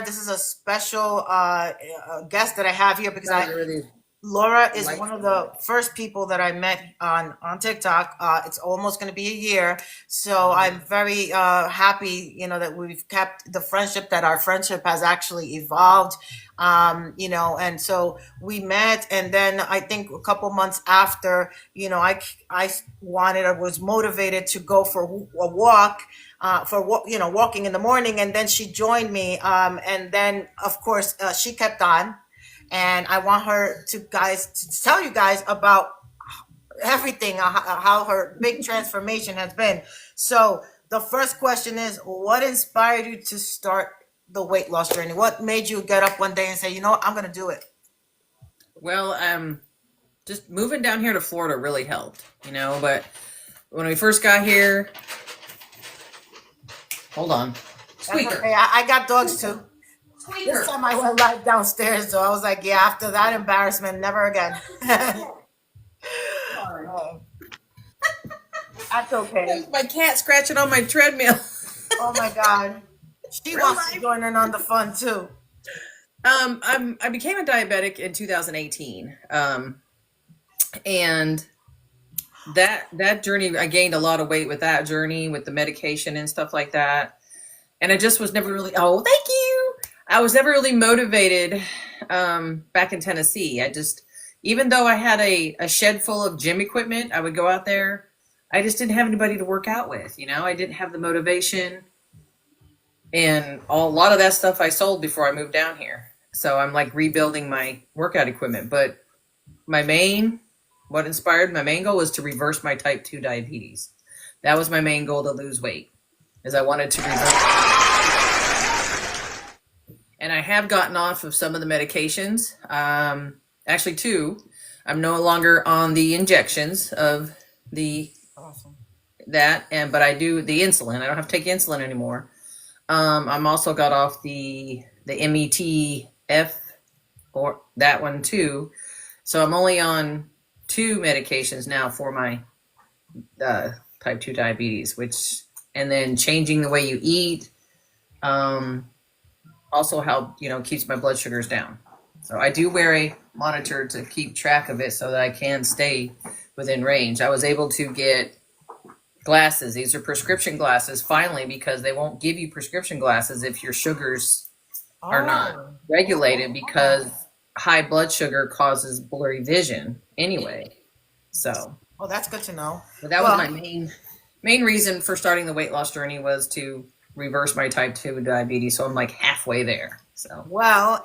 This is a special guest that I have here because Guys, I really Laura is like one of the first people that I met on TikTok. It's almost going to be a year, so I'm very happy, that we've kept the friendship, that our friendship has actually evolved. And so we met, and then I think a couple months after, I wanted, I was motivated to go for a walk. Walking in the morning, and then she joined me, and then of course she kept on, and I want her to tell you guys about everything, how her big transformation has been. So the first question is, what inspired you to start the weight loss journey? What made you get up one day and say, I'm going to do it? well, just moving down here to Florida really helped, but when we first got here, hold on, That's squeaker, okay. I got dogs too. This squeaker. time I went live downstairs, so I was like, yeah, after that embarrassment, never again. Sorry. That's okay. My cat scratching on my treadmill. Oh my God. She Real wants to life. join in on the fun too. I became a diabetic in 2018, and that journey, I gained a lot of weight with that journey, with the medication and stuff like that. And I just was never really, oh, thank you. I was never really motivated back in Tennessee. Even though I had a shed full of gym equipment, I would go out there. I just didn't have anybody to work out with. I didn't have the motivation. And a lot of that stuff I sold before I moved down here. So I'm like rebuilding my workout equipment. But what inspired my main goal was to reverse my type 2 diabetes. That was my main goal, to lose weight, is I wanted to reverse. And I have gotten off of some of the medications. Actually, two. I'm no longer on the injections of the Awesome. but I do the insulin. I don't have to take insulin anymore. I'm also got off the METF, or that one too. So I'm only on two medications now for my type 2 diabetes, and then changing the way you eat also keeps my blood sugars down. So I do wear a monitor to keep track of it so that I can stay within range. I was able to get glasses. These are prescription glasses finally, because they won't give you prescription glasses if your sugars are not regulated, because high blood sugar causes blurry vision anyway. So, Oh, that's good to know. but that Well, was my main reason for starting the weight loss journey, was to reverse my type 2 diabetes. So I'm like halfway there. So,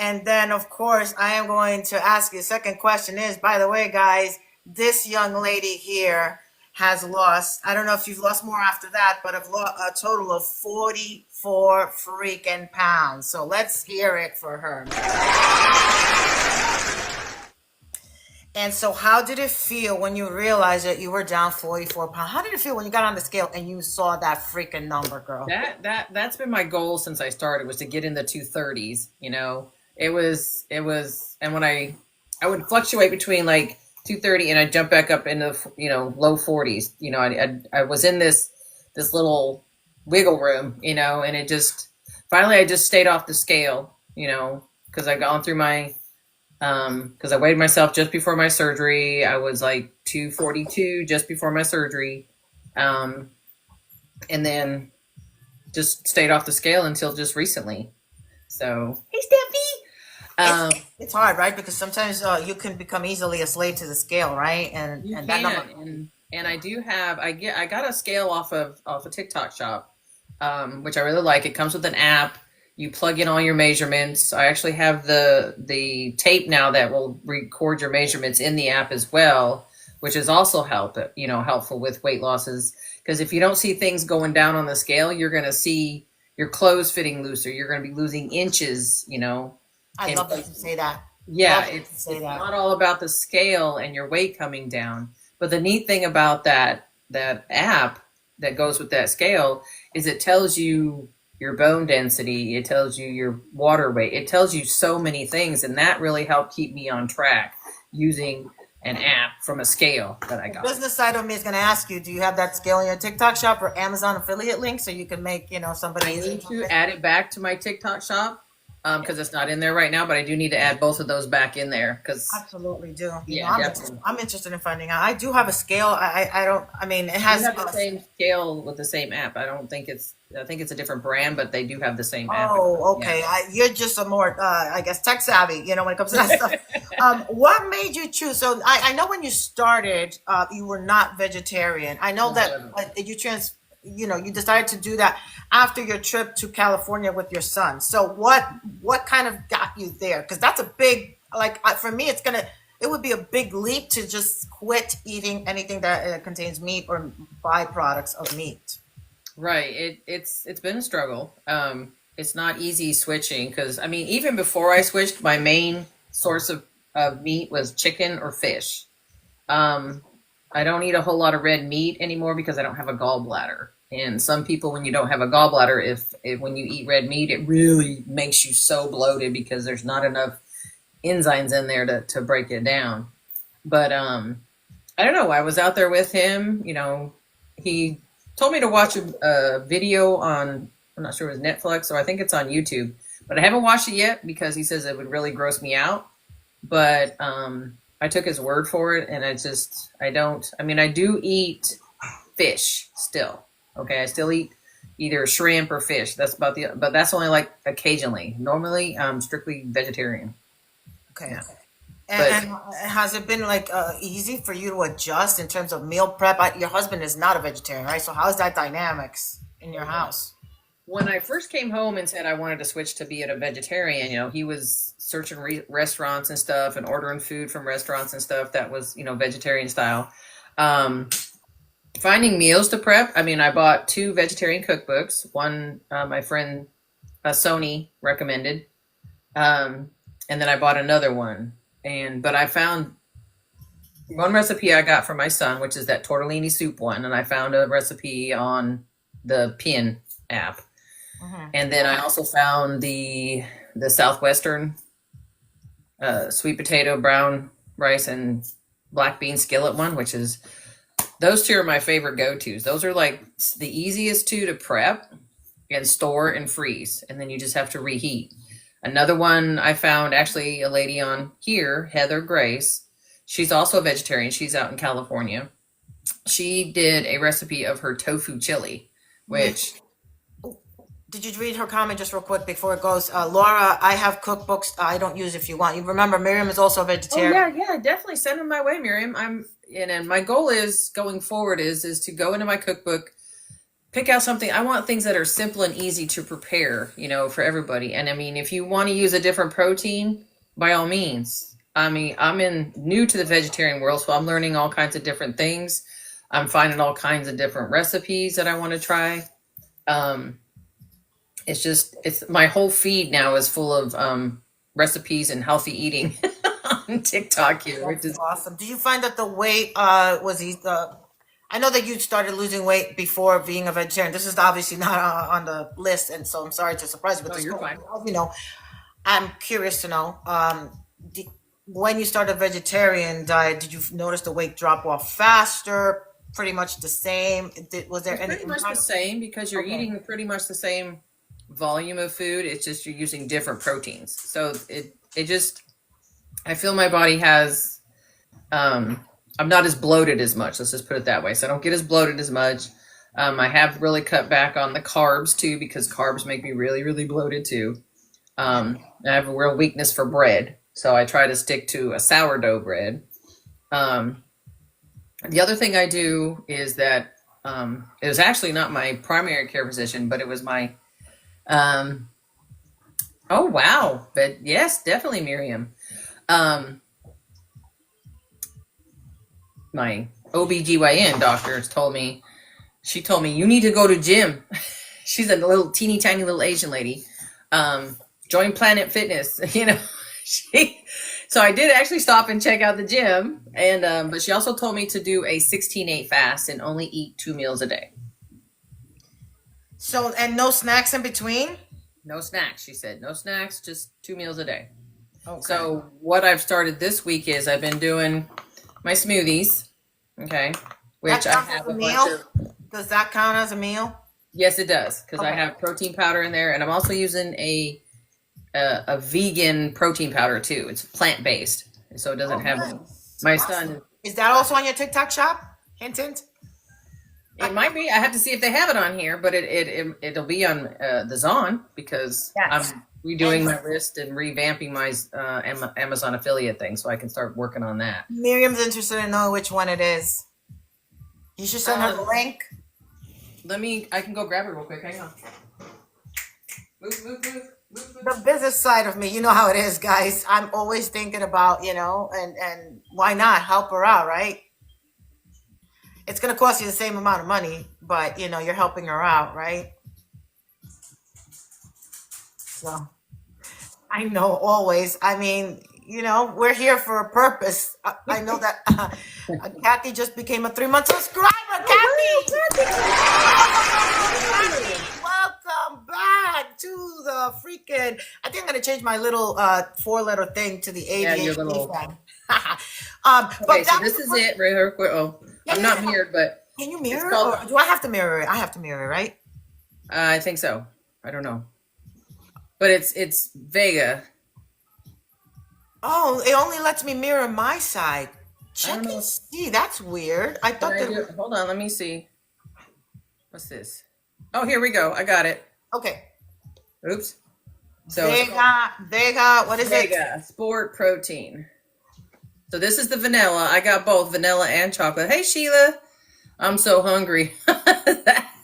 and then of course I am going to ask you. Second question is, by the way, guys, this young lady here has lost. I don't know if you've lost more after that, but I've lost a total of 44 freaking pounds. So let's hear it for her. And so, how did it feel when you realized that you were down 44 pounds? How did it feel when you got on the scale and you saw that freaking number, girl? that's been my goal since I started, was to get in the 230s. And when I would fluctuate between like 230, and I'd jump back up into low 40s. I was in this little wiggle room, and it just finally I just stayed off the scale, because I gone through my because I weighed myself just before my surgery. I was like 242 just before my surgery, and then just stayed off the scale until just recently. So, hey, Steffi. It's hard, right? Because sometimes you can become easily a slave to the scale, right? And You and that number. can, and I do have. I got a scale off a TikTok shop, which I really like. It comes with an app. You plug in all your measurements. I actually have the tape now that will record your measurements in the app as well, which is also helpful with weight losses. Because if you don't see things going down on the scale, you're going to see your clothes fitting looser. You're going to be losing inches. I In love that you say that. Yeah, Love that you it's say it's that. not all about the scale and your weight coming down. But the neat thing about that app that goes with that scale is it tells you your bone density, it tells you your water weight, it tells you so many things, and that really helped keep me on track using an app from a scale that I The got. business side of me is going to ask you, do you have that scale in your TikTok shop or Amazon affiliate link so you can make, somebody I easy need to to fit? add it back to my TikTok shop. because it's not in there right now, but I do need to add both of those back in there because Absolutely do. yeah, definitely. I'm interested in finding out. I do have a scale. I don't. I mean, it You has. have the same scale with the same app. I think it's a different brand, but they do have the same app. Oh, Yeah. okay. You're just a more, I guess, tech savvy. When it comes to that stuff. What made you choose? So I know when you started, you were not vegetarian. I know that you decided to do that after your trip to California with your son. So what kind of got you there? Because that's a big, for me, it would be a big leap to just quit eating anything that contains meat or byproducts of meat. Right. It's been a struggle. It's not easy switching because I mean, even before I switched, my main source of meat was chicken or fish. I don't eat a whole lot of red meat anymore because I don't have a gallbladder. And some people, when you don't have a gallbladder, if when you eat red meat, it really makes you so bloated because there's not enough enzymes in there to break it down. But I don't know. I was out there with him. He told me to watch a video on, I'm not sure it was Netflix or I think it's on YouTube, but I haven't watched it yet because he says it would really gross me out. But I took his word for it, and I do eat fish still. Okay, I still eat either shrimp or fish. But that's only like occasionally. Normally, I'm strictly vegetarian. Okay. Yeah. And has it been easy for you to adjust in terms of meal prep? Your husband is not a vegetarian, right? So how's that dynamics in your house? When I first came home and said I wanted to switch to be a vegetarian, he was searching restaurants and stuff and ordering food from restaurants and stuff that was, vegetarian style. Finding meals to prep. I mean, I bought 2 vegetarian cookbooks. One, my friend Sony recommended. And then I bought another one. But I found one recipe I got from my son, which is that tortellini soup one. And I found a recipe on the Pin app. And then I also found the Southwestern sweet potato, brown rice, and black bean skillet one, those 2 are my favorite go-tos. Those are like the easiest 2 to prep and store and freeze. And then you just have to reheat. Another one I found, actually a lady on here, Heather Grace. She's also a vegetarian. She's out in California. She did a recipe of her tofu chili, which... Did you read her comment just real quick before it goes? Laura, I have cookbooks I don't use if you want. You remember, Miriam is also a vegetarian. Oh yeah, definitely send them my way, Miriam. And my goal is going forward is to go into my cookbook, pick out something. I want things that are simple and easy to prepare, for everybody. And I mean, if you want to use a different protein, by all means. I mean, I'm new to the vegetarian world, so I'm learning all kinds of different things. I'm finding all kinds of different recipes that I want to try. It's my whole feed now is full of recipes and healthy eating on TikTok here, which is awesome. Do you find that the weight was I know that you started losing weight before being a vegetarian. This is obviously not on the list, and so I'm sorry to surprise you. But you're fine. I'm curious to know when you started a vegetarian diet, did you notice the weight drop off faster? Pretty much the same. Was there any? Pretty much the same because you're eating pretty much the same volume of food. It's just you're using different proteins. So I feel my body has, I'm not as bloated as much. Let's just put it that way. So I don't get as bloated as much. I have really cut back on the carbs too, because carbs make me really, really bloated too. I have a real weakness for bread. So I try to stick to a sourdough bread. The other thing I do is that, it was actually not my primary care physician, but it was my, oh wow, but yes, definitely Miriam. My OBGYN doctor told me, you need to go to gym. She's a little teeny tiny little Asian lady. Join Planet Fitness, So I did actually stop and check out the gym, and but she also told me to do a 16/8 fast and only eat 2 meals a day. So, and no snacks in between? No snacks, she said. No snacks, just 2 meals a day. Okay. So what I've started this week is I've been doing my smoothies, okay, which I have a bunch of. Does that count as a meal? Yes, it does, because I Okay. have protein powder in there, and I'm also using a a vegan protein powder too. It's plant based, so it doesn't have. Nice. My Awesome. son, Is that also on your TikTok shop? Hint, hint. it might be. I have to see if they have it on here, but it'll be on the Zon because Yes. I'm redoing my list and revamping my Amazon affiliate thing, so I can start working on that. Miriam's interested in knowing which one it is. You should send her the link. I can go grab it real quick. Hang on. Move. The business side of me, you know how it is, guys. I'm always thinking about, and why not help her out, right? It's gonna cost you the same amount of money, but you're helping her out, right? So I know always. I mean, we're here for a purpose. I know that Kathy just became a 3-month subscriber. Kathy, welcome back to the freaking. I think I'm gonna change my little 4-letter thing to the ADHD. Yeah, your little. thing. Okay, so this is it right here. Oh, I'm not mirrored, but can you mirror? called- Or do I have to mirror it? I have to mirror it, right? I think so. I don't know, but it's Vega. Oh, it only lets me mirror my side. Check don't know. and see. That's weird. I thought that. Hold on, let me see. What's this? Oh, here we go. I got it. Okay. Oops. So it's Vega. What is it? Vega Sport Protein. So this is the vanilla. I got both vanilla and chocolate. Hey Sheila, I'm so hungry.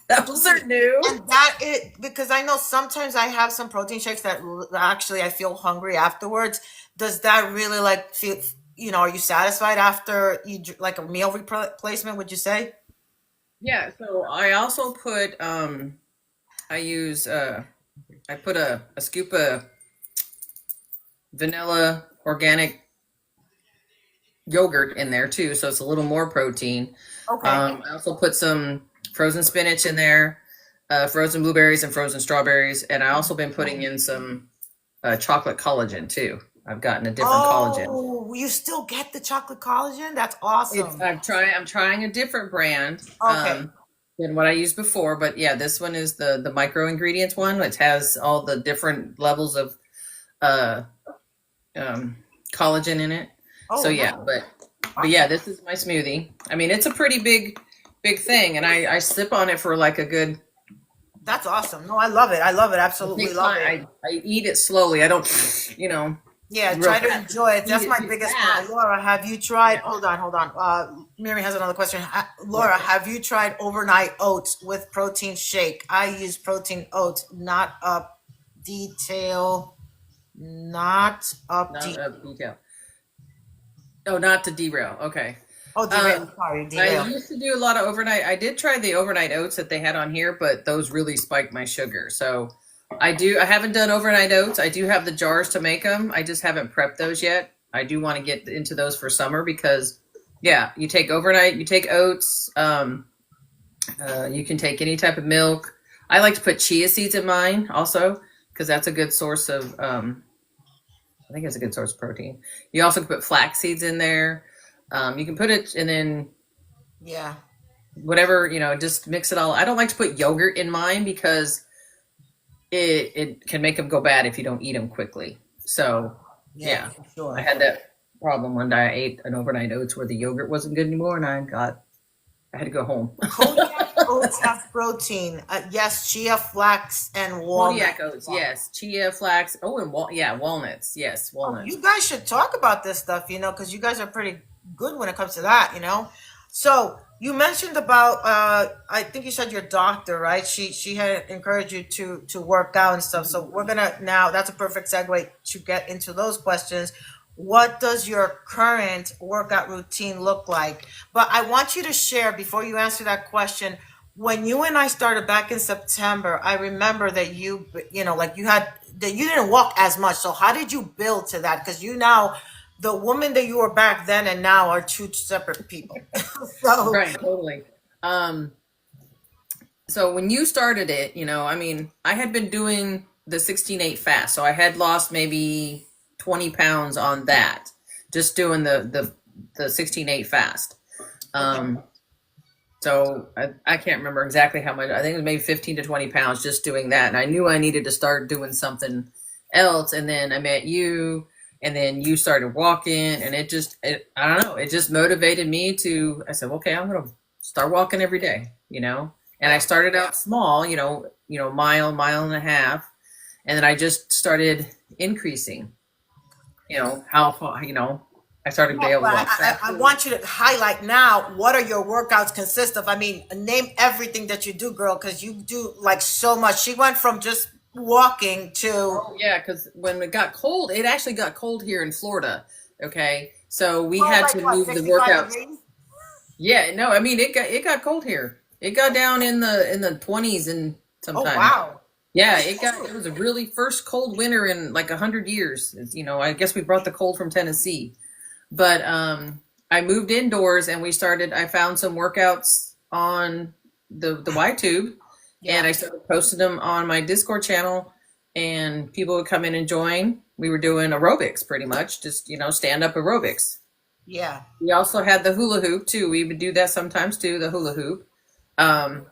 Those are new. And that it because I know sometimes I have some protein shakes that actually I feel hungry afterwards. Does that really like feel? Are you satisfied after like a meal replacement? Would you say? Yeah. So I also put I put a scoop of vanilla organic yogurt in there too, so it's a little more protein. Okay. I also put some frozen spinach in there, frozen blueberries and frozen strawberries, and I also been putting in some chocolate collagen too. I've gotten a different collagen. Oh, you still get the chocolate collagen? That's awesome. I'm trying a different brand. Okay. Than what I used before, but yeah, this one is the micro ingredients one, which has all the different levels of collagen in it. Oh, So yeah, wow. but yeah, this is my smoothie. I mean, it's a pretty big thing, and I sip on it for like a good. That's awesome. No, I love it. I love it. Absolutely love it. I eat it slowly. I don't, Yeah, real try to fast. enjoy it. That's Eat it my too biggest fast. one. Laura, have you tried? Hold on. Mary has another question. Laura, have you tried overnight oats with protein shake? I use protein oats, not up detail, not up Not detail. detail. Oh, not to derail. Okay. Oh, derail. Sorry, I derail. used to do a lot of overnight. I did try the overnight oats that they had on here, but those really spiked my sugar. So I haven't done overnight oats. I do have the jars to make them. I just haven't prepped those yet. I do want to get into those for summer because, yeah, you take oats. You can take any type of milk. I like to put chia seeds in mine also because that's a good source of, I think it's a good source of protein. You also can put flax seeds in there. You can put it and then Yeah. whatever, just mix it all. I don't like to put yogurt in mine because it can make them go bad if you don't eat them quickly. So yeah, for sure. I had that problem one day. I ate an overnight oats where the yogurt wasn't good anymore, and I had to go home. Kodiak oats have protein. Yes, chia, flax, and walnuts. Kodiak oats, yes. Chia, flax. Oh, and walnuts. Yes, walnuts. You guys should talk about this stuff, because you guys are pretty good when it comes to that. So you mentioned about, I think you said your doctor, right? She had encouraged you to work out and stuff. So we're gonna now. That's a perfect segue to get into those questions. What does your current workout routine look like? But I want you to share before you answer that question. When you and I started back in September, I remember that you didn't walk as much. So how did you build to that? Because the woman that you were back then and now are two separate people. So Right, totally. So when you started it, I had been doing the 16/8 fast, so I had lost maybe 20 pounds on that, just doing the 16/8 fast. So I can't remember exactly how much. I think it was maybe 15 to 20 pounds just doing that, and I knew I needed to start doing something else, and then I met you, and then you started walking, and I don't know, it just motivated me to. I said, okay, I'm gonna start walking every day, And I Yeah. started out small, mile and a half, and then I just started increasing. How far, I started to be able to Well, walk I faster. want you to highlight now what are your workouts consist of. I mean, name everything that you do, girl, because you do like so much. She went from just walking to Oh yeah, because when it got cold, it actually got cold here in Florida. Okay, so we oh, had like to what, move the 65 workouts. degrees? Yeah, no, I mean it got cold here. It got down in the 20s and Oh sometimes. wow. Yeah, it was a really first cold winter in like 100 years. I guess we brought the cold from Tennessee. But I moved indoors and I found some workouts on the YTube, and Yeah. I started posting them on my Discord channel, and people would come in and join. We were doing aerobics pretty much, just stand up aerobics. Yeah. We also had the hula hoop too. We would do that sometimes too, the hula hoop. Um,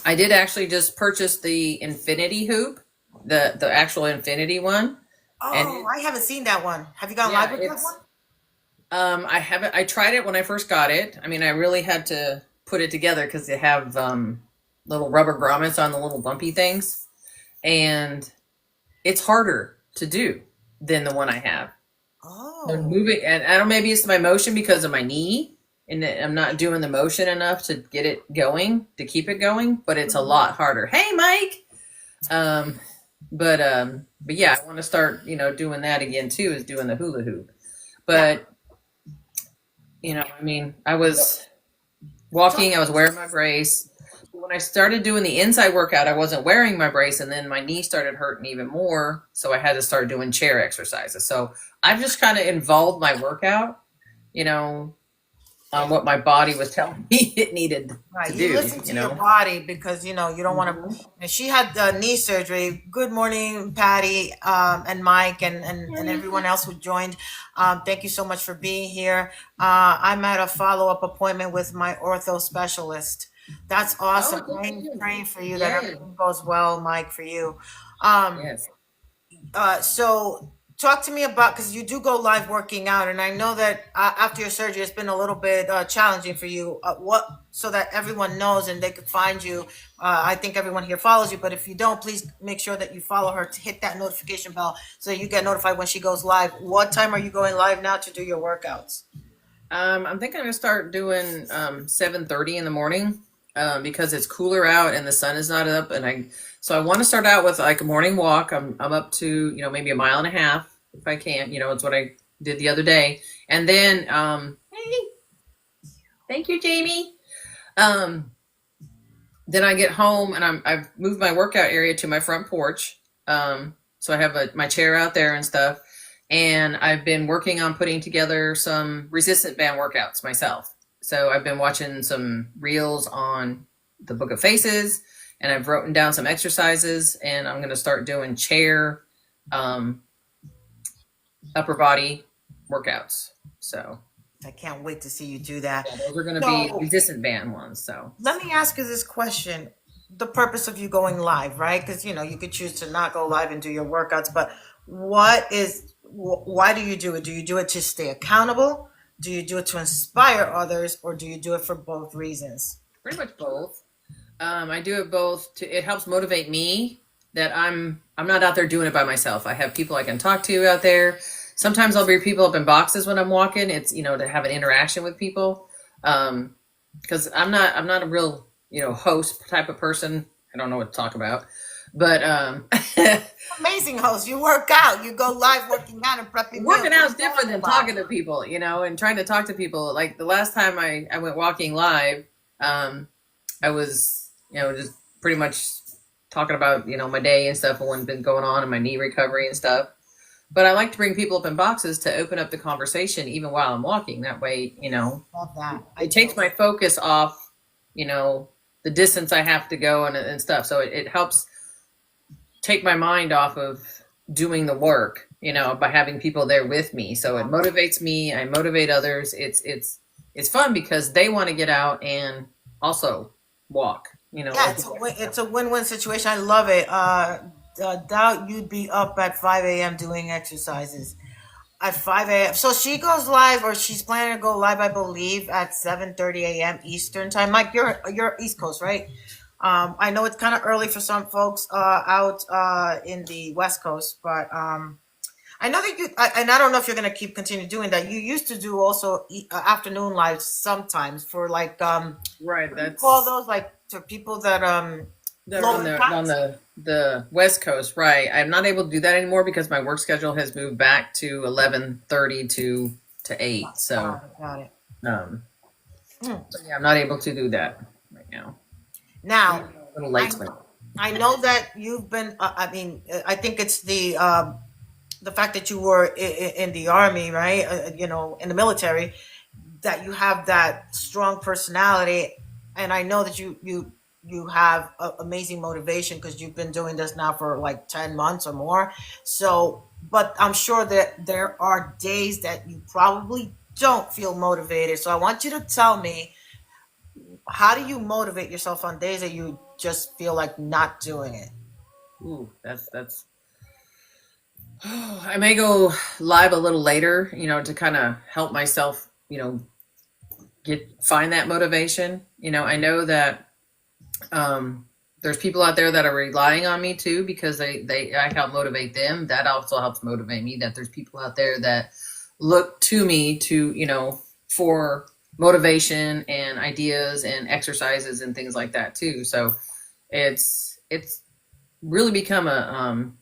I did actually just purchase the infinity hoop, the actual infinity one, and Oh, I haven't seen that one. Have you gone live yeah, with that one? I haven't. I tried it when I first got it. I mean, I really had to put it together because they have little rubber grommets on the little bumpy things, and it's harder to do than the one I have. And Oh. moving, and I don't. Maybe it's my motion because of my knee, and I'm not doing the motion enough to get it going to keep it going. But it's a lot harder. Hey, Mike. Um, but yeah, I want to start. Doing that again too. Is doing the hula hoop, Yeah. but. I mean, I was walking, I was wearing my brace. When I started doing the inside workout, I wasn't wearing my brace, and then my knee started hurting even more. So I had to start doing chair exercises. So I've just kind of involved my workout, you know, on what my body was telling me it needed Right. to You do, listen to your body because you don't want to. And she had knee surgery. Good morning, Patty, and Mike, and everyone else who joined. Thank you so much for being here. I'm at a follow up appointment with my ortho specialist. That's Oh, awesome. good for you. Praying for you that Yay. everything goes well, Mike, for you. Um, Yes. so talk to me about because you do go live working out, and I know that after your surgery, it's been a little bit challenging for you. What so that everyone knows and they could find you. I think everyone here follows you, but if you don't, please make sure that you follow her to hit that notification bell so you get notified when she goes live. What time are you going live now to do your workouts? I'm thinking I'm gonna start doing 7:30 in the morning because it's cooler out and the sun is not up, and I want to start out with like a morning walk. I'm up to maybe a mile and a half if I can. It's what I did the other day, and then hey, thank you, Jamie. Um, then I get home and I've moved my workout area to my front porch. So I have my chair out there and stuff. And I've been working on putting together some resistant band workouts myself. So I've been watching some reels on the Book of Faces, and I've written down some exercises, and I'm going to start doing chair, um, upper body workouts. So I can't wait to see you do that. yeah, those are going to be So resistant band ones. So let me ask you this question. The purpose of you going live, right? Because you could choose to not go live and do your workouts, but why do you do it? Do you do it to stay accountable? Do you do it to inspire others, or do you do it for both reasons? pretty much both. I do it both. It helps motivate me that I'm not out there doing it by myself. I have people I can talk to out there. Sometimes I'll bring people up in boxes when I'm walking. It's to have an interaction with people. Because I'm not a real host type of person. I don't know what to talk about, but Amazing host. You work out. You go live working out and prepping meals. working out is different than talking to people, and trying to talk to people. Like the last time I went walking live, I was, just pretty much talking about, my day and stuff and what's been going on and my knee recovery and stuff. But I like to bring people up in boxes to open up the conversation even while I'm walking. That way, Love that. it takes my focus off, the distance I have to go and stuff. So it helps take my mind off of doing the work, by having people there with me. So it motivates me. I motivate others. It's fun because they want to get out and also walk, Yeah, it's a win-win situation. I love it. doubt you'd be up at 5 a.m. doing exercises. At 5 a.m. So she goes live, or she's planning to go live, I believe, at 7:30 a.m. Eastern time. Mike, you're East Coast, right? I know it's kind of early for some folks out in the West Coast, but I know that and I don't know if you're gonna keep continue doing that. You used to do also afternoon lives sometimes for like Right. what do you call That's those, like to people that that are low on impact. the West Coast, right? I'm not able to do that anymore because my work schedule has moved back to 11:30 to 8. So Got it. um, Hmm. so yeah, I'm not able to do that right now. Now, A little late I for me. I know that you've been. I mean, I think it's the fact that you were in the army, right? In the military, that you have that strong personality, and I know that you have amazing motivation because you've been doing this now for like 10 months or more. So, but I'm sure that there are days that you probably don't feel motivated. So I want you to tell me, how do you motivate yourself on days that you just feel like not doing it? Ooh, that's. I may go live a little later, to kind of help myself, find that motivation. I know that there's people out there that are relying on me too because I help motivate them. That also helps motivate me. That there's people out there that look to me to for motivation and ideas and exercises and things like that too. So it's really become a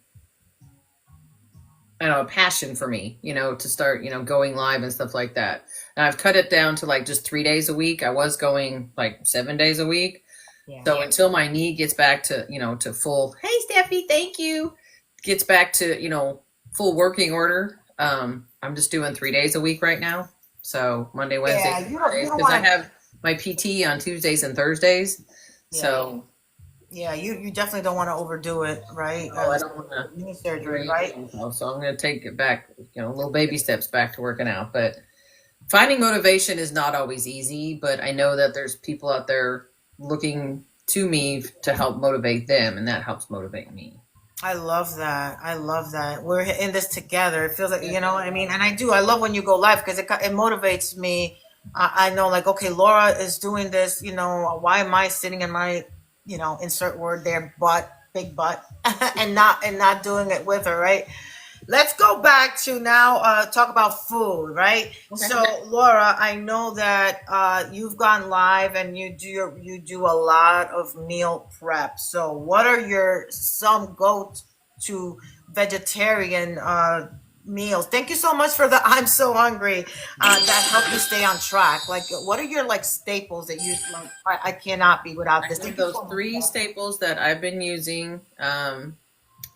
I don't know, a passion for me, to start, going live and stuff like that. And I've cut it down to like just 3 days a week. I was going like 7 days a week. Yeah. So until my knee gets back to, to full, hey, Steffi, thank you, gets back to, full working order, I'm just doing 3 days a week right now. So Monday, Wednesdays, Yeah, and you Fridays, don't because I want to. have my PT on Tuesdays and Thursdays. Yeah, So, yeah, you definitely don't want to overdo it, right? I don't want to Knee surgery, overeat right? myself. So I'm going to take it back, little baby steps back to working out. But finding motivation is not always easy, but I know that there's people out there looking to me to help motivate them, and that helps motivate me. I love that. I love that. We're in this together. It feels like, Yeah. you know what I mean? And I do. I love when you go live because it motivates me. I know, like, okay, Laura is doing this, why am I sitting in my, insert word there, butt, big butt, and not doing it with her, right? Let's go back to now talk about food, right? Okay. So, Laura, I know that you've gone live and you do a lot of meal prep. So, what are your some go to vegetarian meals? Thank you so much for the I'm so hungry that help you stay on track. Like, what are your like staples that you like? I cannot be without I this. have Thank you those so much for three that. staples that I've been using.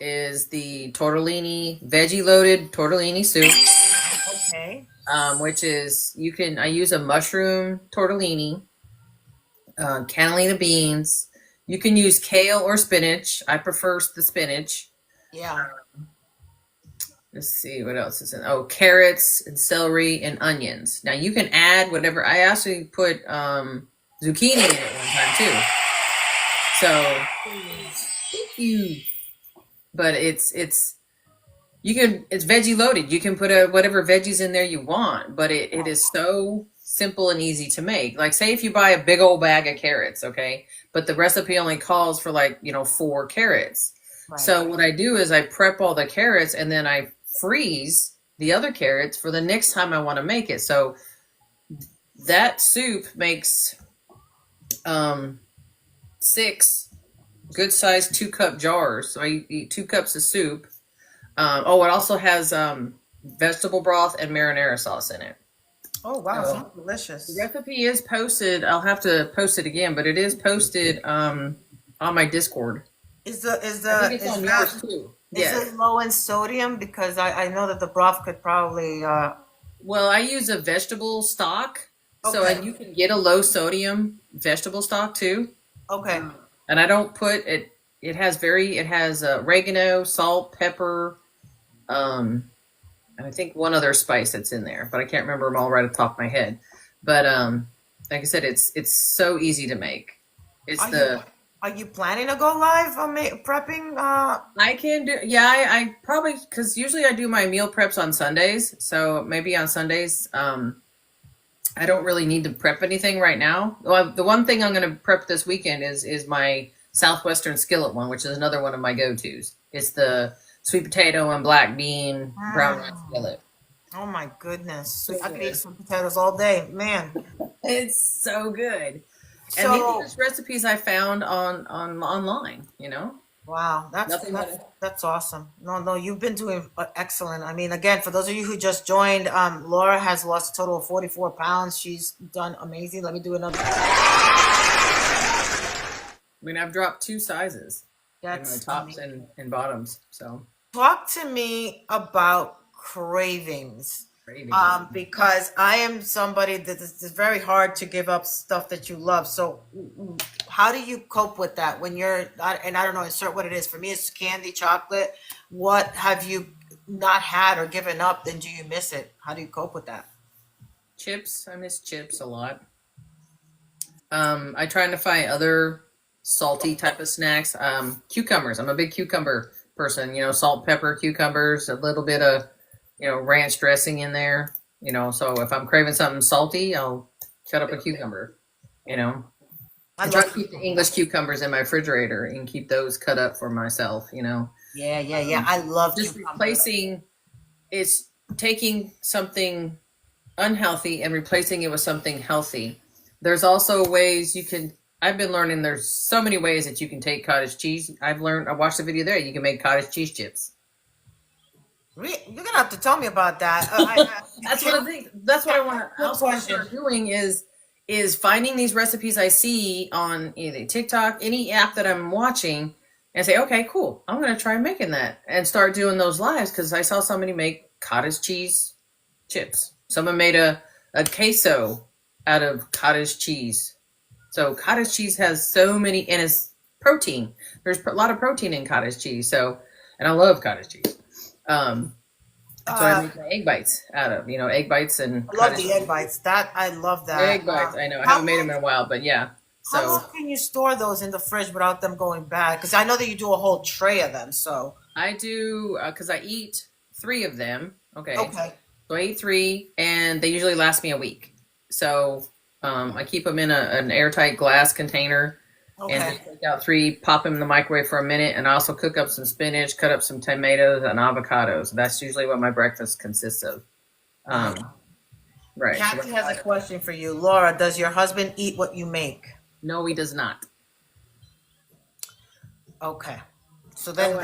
Is the tortellini veggie loaded tortellini soup, Okay. which is I use a mushroom tortellini, cannellini beans. You can use kale or spinach. I prefer the spinach. Yeah. Let's see what else is in. Oh, carrots and celery and onions. Now you can add whatever. I actually put zucchini in it one time too. So thank you. But it's veggie loaded. You can put whatever veggies in there you want, but it is so simple and easy to make. Like say if you buy a big old bag of carrots, okay, but the recipe only calls for like 4 carrots. Right. So what I do is I prep all the carrots and then I freeze the other carrots for the next time I want to make it. So that soup makes 6 good sized 2-cup jars. So I eat 2 cups of soup. It also has vegetable broth and marinara sauce in it. Oh wow, So sounds the delicious. recipe is posted. I'll have to post it again, but it is posted on my Discord. Is the is I think the it's is on that yours too. is Yes. it low in sodium? Because I know that the broth could probably Well, I use a vegetable stock, so okay. and you can get a low sodium vegetable stock too. Okay. And I don't put it. It has oregano, salt, pepper, and I think one other spice that's in there, but I can't remember them all right off the top of my head. But like I said, it's so easy to make. It's Are you the Are you planning to go live on prepping? I can do, yeah, I probably, because usually I do my meal preps on Sundays. So maybe on Sundays, I don't really need to prep anything right now. Well, the one thing I'm going to prep this weekend is my Southwestern skillet one, which is another one of my go-tos. It's the sweet potato and black bean brown rice Mm, skillet. oh my goodness. So I could eat good. some potatoes all day, man. It's so good. And these are So, just recipes I found on online, you know? wow, that's Nothing that's but that's awesome. No, no, you've been doing excellent. I mean, again, for those of you who just joined, Laura has lost a total of 44 pounds. She's done amazing. Let me do another. I mean, I've dropped 2 sizes in my That's tops amazing. and bottoms. So Talk to me about cravings. cravings. Because I am somebody that it's very hard to give up stuff that you love. So, how do you cope with that when and I don't know, insert what it is. For me, it's candy, chocolate. What have you not had or given up? Then do you miss it? How do you cope with that? Chips. I miss chips a lot. I try to find other salty type of snacks. Cucumbers. I'm a big cucumber person. You know, salt, pepper, cucumbers, a little bit of, ranch dressing in there. So if I'm craving something salty, I'll cut up a cucumber. You know, I I try love to keep the cucumbers. English cucumbers in my refrigerator and keep those cut up for myself. Yeah, yeah, yeah. Um, I love just cucumbers. replacing it's taking something unhealthy and replacing it with something healthy. There's also ways you can. I've been learning there's so many ways that you can take cottage cheese. I watched the video there. You can make cottage cheese chips. You're gonna have to tell me about that. That's what I think. That's what I want to Good also question. start doing is finding these recipes I see on either TikTok, any app that I'm watching, and say, okay, cool. I'm gonna try making that and start doing those lives because I saw somebody make cottage cheese chips. Someone made a queso out of cottage cheese. So cottage cheese has so many, and it's protein. There's a lot of protein in cottage cheese. So, and I love cottage cheese. Um, so I Uh, make my egg bites out of, egg bites and I love cottage the egg bites. That I love that. egg bites. I know I How haven't made long? them in a while, but yeah. How So long can you store those in the fridge without them going bad? Because I know that you do a whole tray of them. So I do because I eat 3 of them. Okay, okay, so I eat 3, and they usually last me a week. So I keep them in an airtight glass container and okay. just take out 3, pop them in the microwave for a minute, and I also cook up some spinach, cut up some tomatoes and avocados. That's usually what my breakfast consists of. Nice. Um, right. So Kathy has a question for you, Laura. Does your husband eat what you make? no, he does not. Okay. So Oh, then,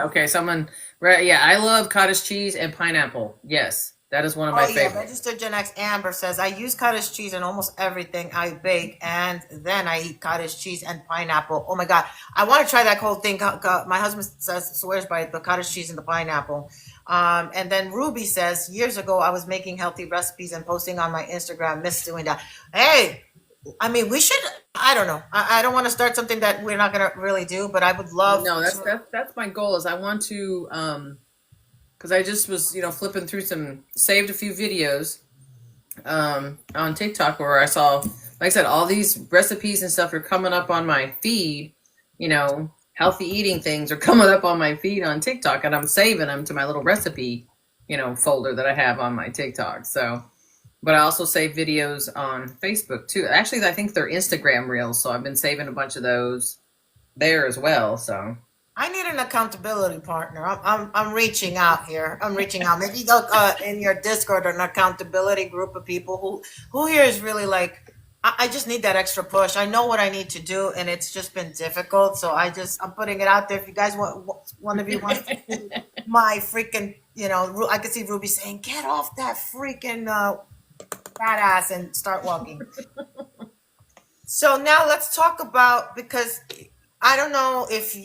okay. Someone, right? Yeah, I love cottage cheese and pineapple. Yes, that is one of my oh yeah, favorites. registered Gen X Amber says I use cottage cheese in almost everything I bake, and then I eat cottage cheese and pineapple. Oh my god, I want to try that whole thing. My husband says swears by the cottage cheese and the pineapple. And then Ruby says years ago I was making healthy recipes and posting on my Instagram. Miss doing that. Hey, I mean we should. I don't know. I don't want to start something that we're not gonna really do, but I would love No, that's to. that's that's my goal. Is I want to because I just was flipping through saved a few videos on TikTok where I saw, like I said, all these recipes and stuff are coming up on my feed. Healthy eating things are coming up on my feed on TikTok, and I'm saving them to my little recipe, folder that I have on my TikTok. So, but I also save videos on Facebook too. Actually, I think they're Instagram reels, so I've been saving a bunch of those there as well. So, I need an accountability partner. I'm reaching out here. I'm reaching out. Maybe go in your Discord an accountability group of people who here is really like I just need that extra push. I know what I need to do, and it's just been difficult. So I'm putting it out there. If you guys want, one of you wants to do my freaking, I could see Ruby saying, "Get off that freaking fat ass and start walking." So now let's talk about because I don't know if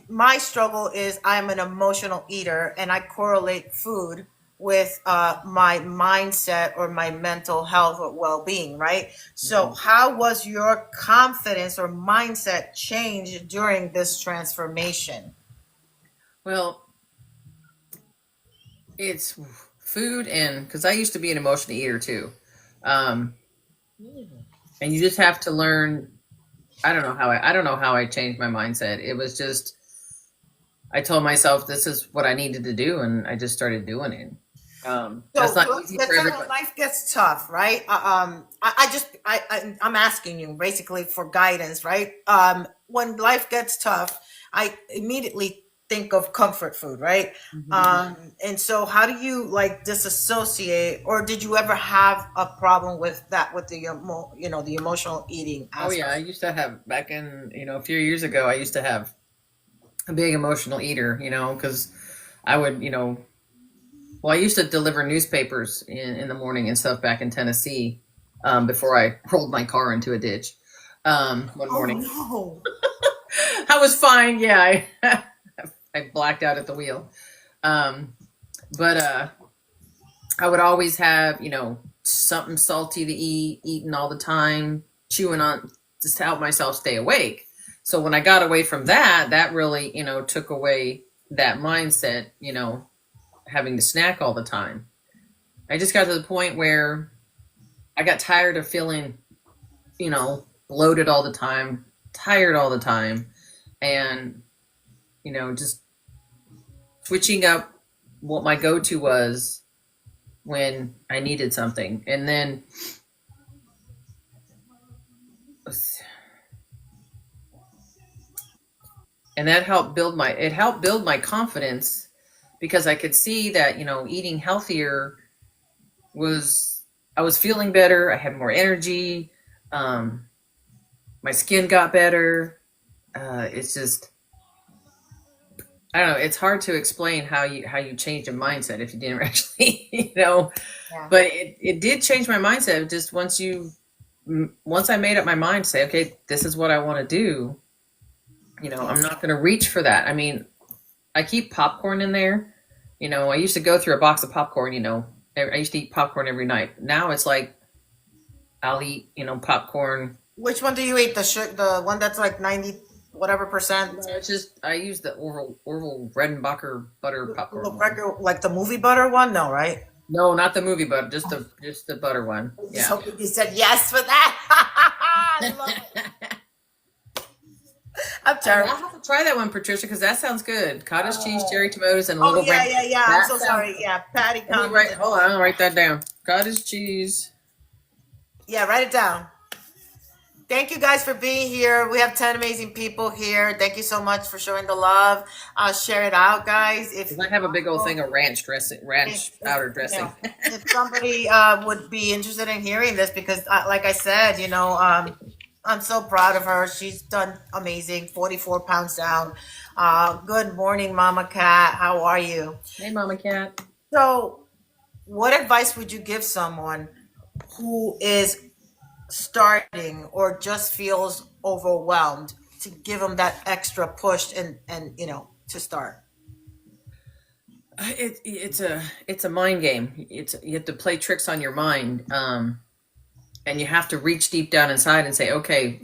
my struggle is I'm an emotional eater and I correlate food with my mindset or my mental health or well being, right? So, how was your confidence or mindset changed during this transformation? well, it's food, and because I used to be an emotional eater too, um, and you just have to learn. I don't know how I changed my mindset. It was just I told myself this is what I needed to do, and I just started doing it. That's So not easy let's for say when everybody. life gets tough, right? I'm asking you basically for guidance, right? When life gets tough, I immediately think of comfort food, right? Mhm. And so how do you like disassociate, or did you ever have a problem with that, with the the emotional eating Oh yeah, I aspect? used to have back in a few years ago. I used to have a big emotional eater, because I would well, I used to deliver newspapers in the morning and stuff back in Tennessee, before I rolled my car into a ditch, one Oh morning. no. I was fine. Yeah, I blacked out at the wheel. Um, but I would always have, something salty to eat, eating all the time, chewing on just to help myself stay awake. So when I got away from that, that really, took away that mindset, having to snack all the time. I just got to the point where I got tired of feeling, bloated all the time, tired all the time, and, just switching up what my go to was when I needed something. And then that helped build my confidence because I could see that, eating healthier was I was feeling better, I had more energy, um, my skin got better. It's just I don't know, it's hard to explain how you change a mindset if you didn't actually, Yeah. but it did change my mindset just once I made up my mind to say, okay, this is what I want to do, Yeah. I'm not going to reach for that. I mean, I keep popcorn in there. I used to go through a box of popcorn, I used to eat popcorn every night. Now it's like I'll eat, popcorn. Which one do you eat? The one that's like 90 whatever No, percent? it's just I use the Orville Redenbacher butter popcorn one. Like the movie butter one? No, right? No, not the movie butter, just the butter one. I was just Yeah. hoping you said yes for that. I love it. I'm terrible. I'll have to try that one, Patricia, because that sounds good. Cottage cheese, Oh, cherry tomatoes, and a oh little yeah, ranch. yeah, yeah. I'm That so sounds. sorry. Yeah, Patty Let me write. commented. Hold on, I'll write that down. Cottage cheese. Yeah, write it down. Thank you guys for being here. We have 10 amazing people here. Thank you so much for showing the love. Share it out, guys. If Because I have a big old thing of ranch dressing, ranch if powder dressing. if somebody would be interested in hearing this, because like I said, I'm so proud of her. She's done amazing. 44 pounds down. Good morning, Mama Cat. How are you? Hey, Mama Cat. So, what advice would you give someone who is starting or just feels overwhelmed, to give them that extra push and to start? It's a mind game. You have to play tricks on your mind, and you have to reach deep down inside and say, okay,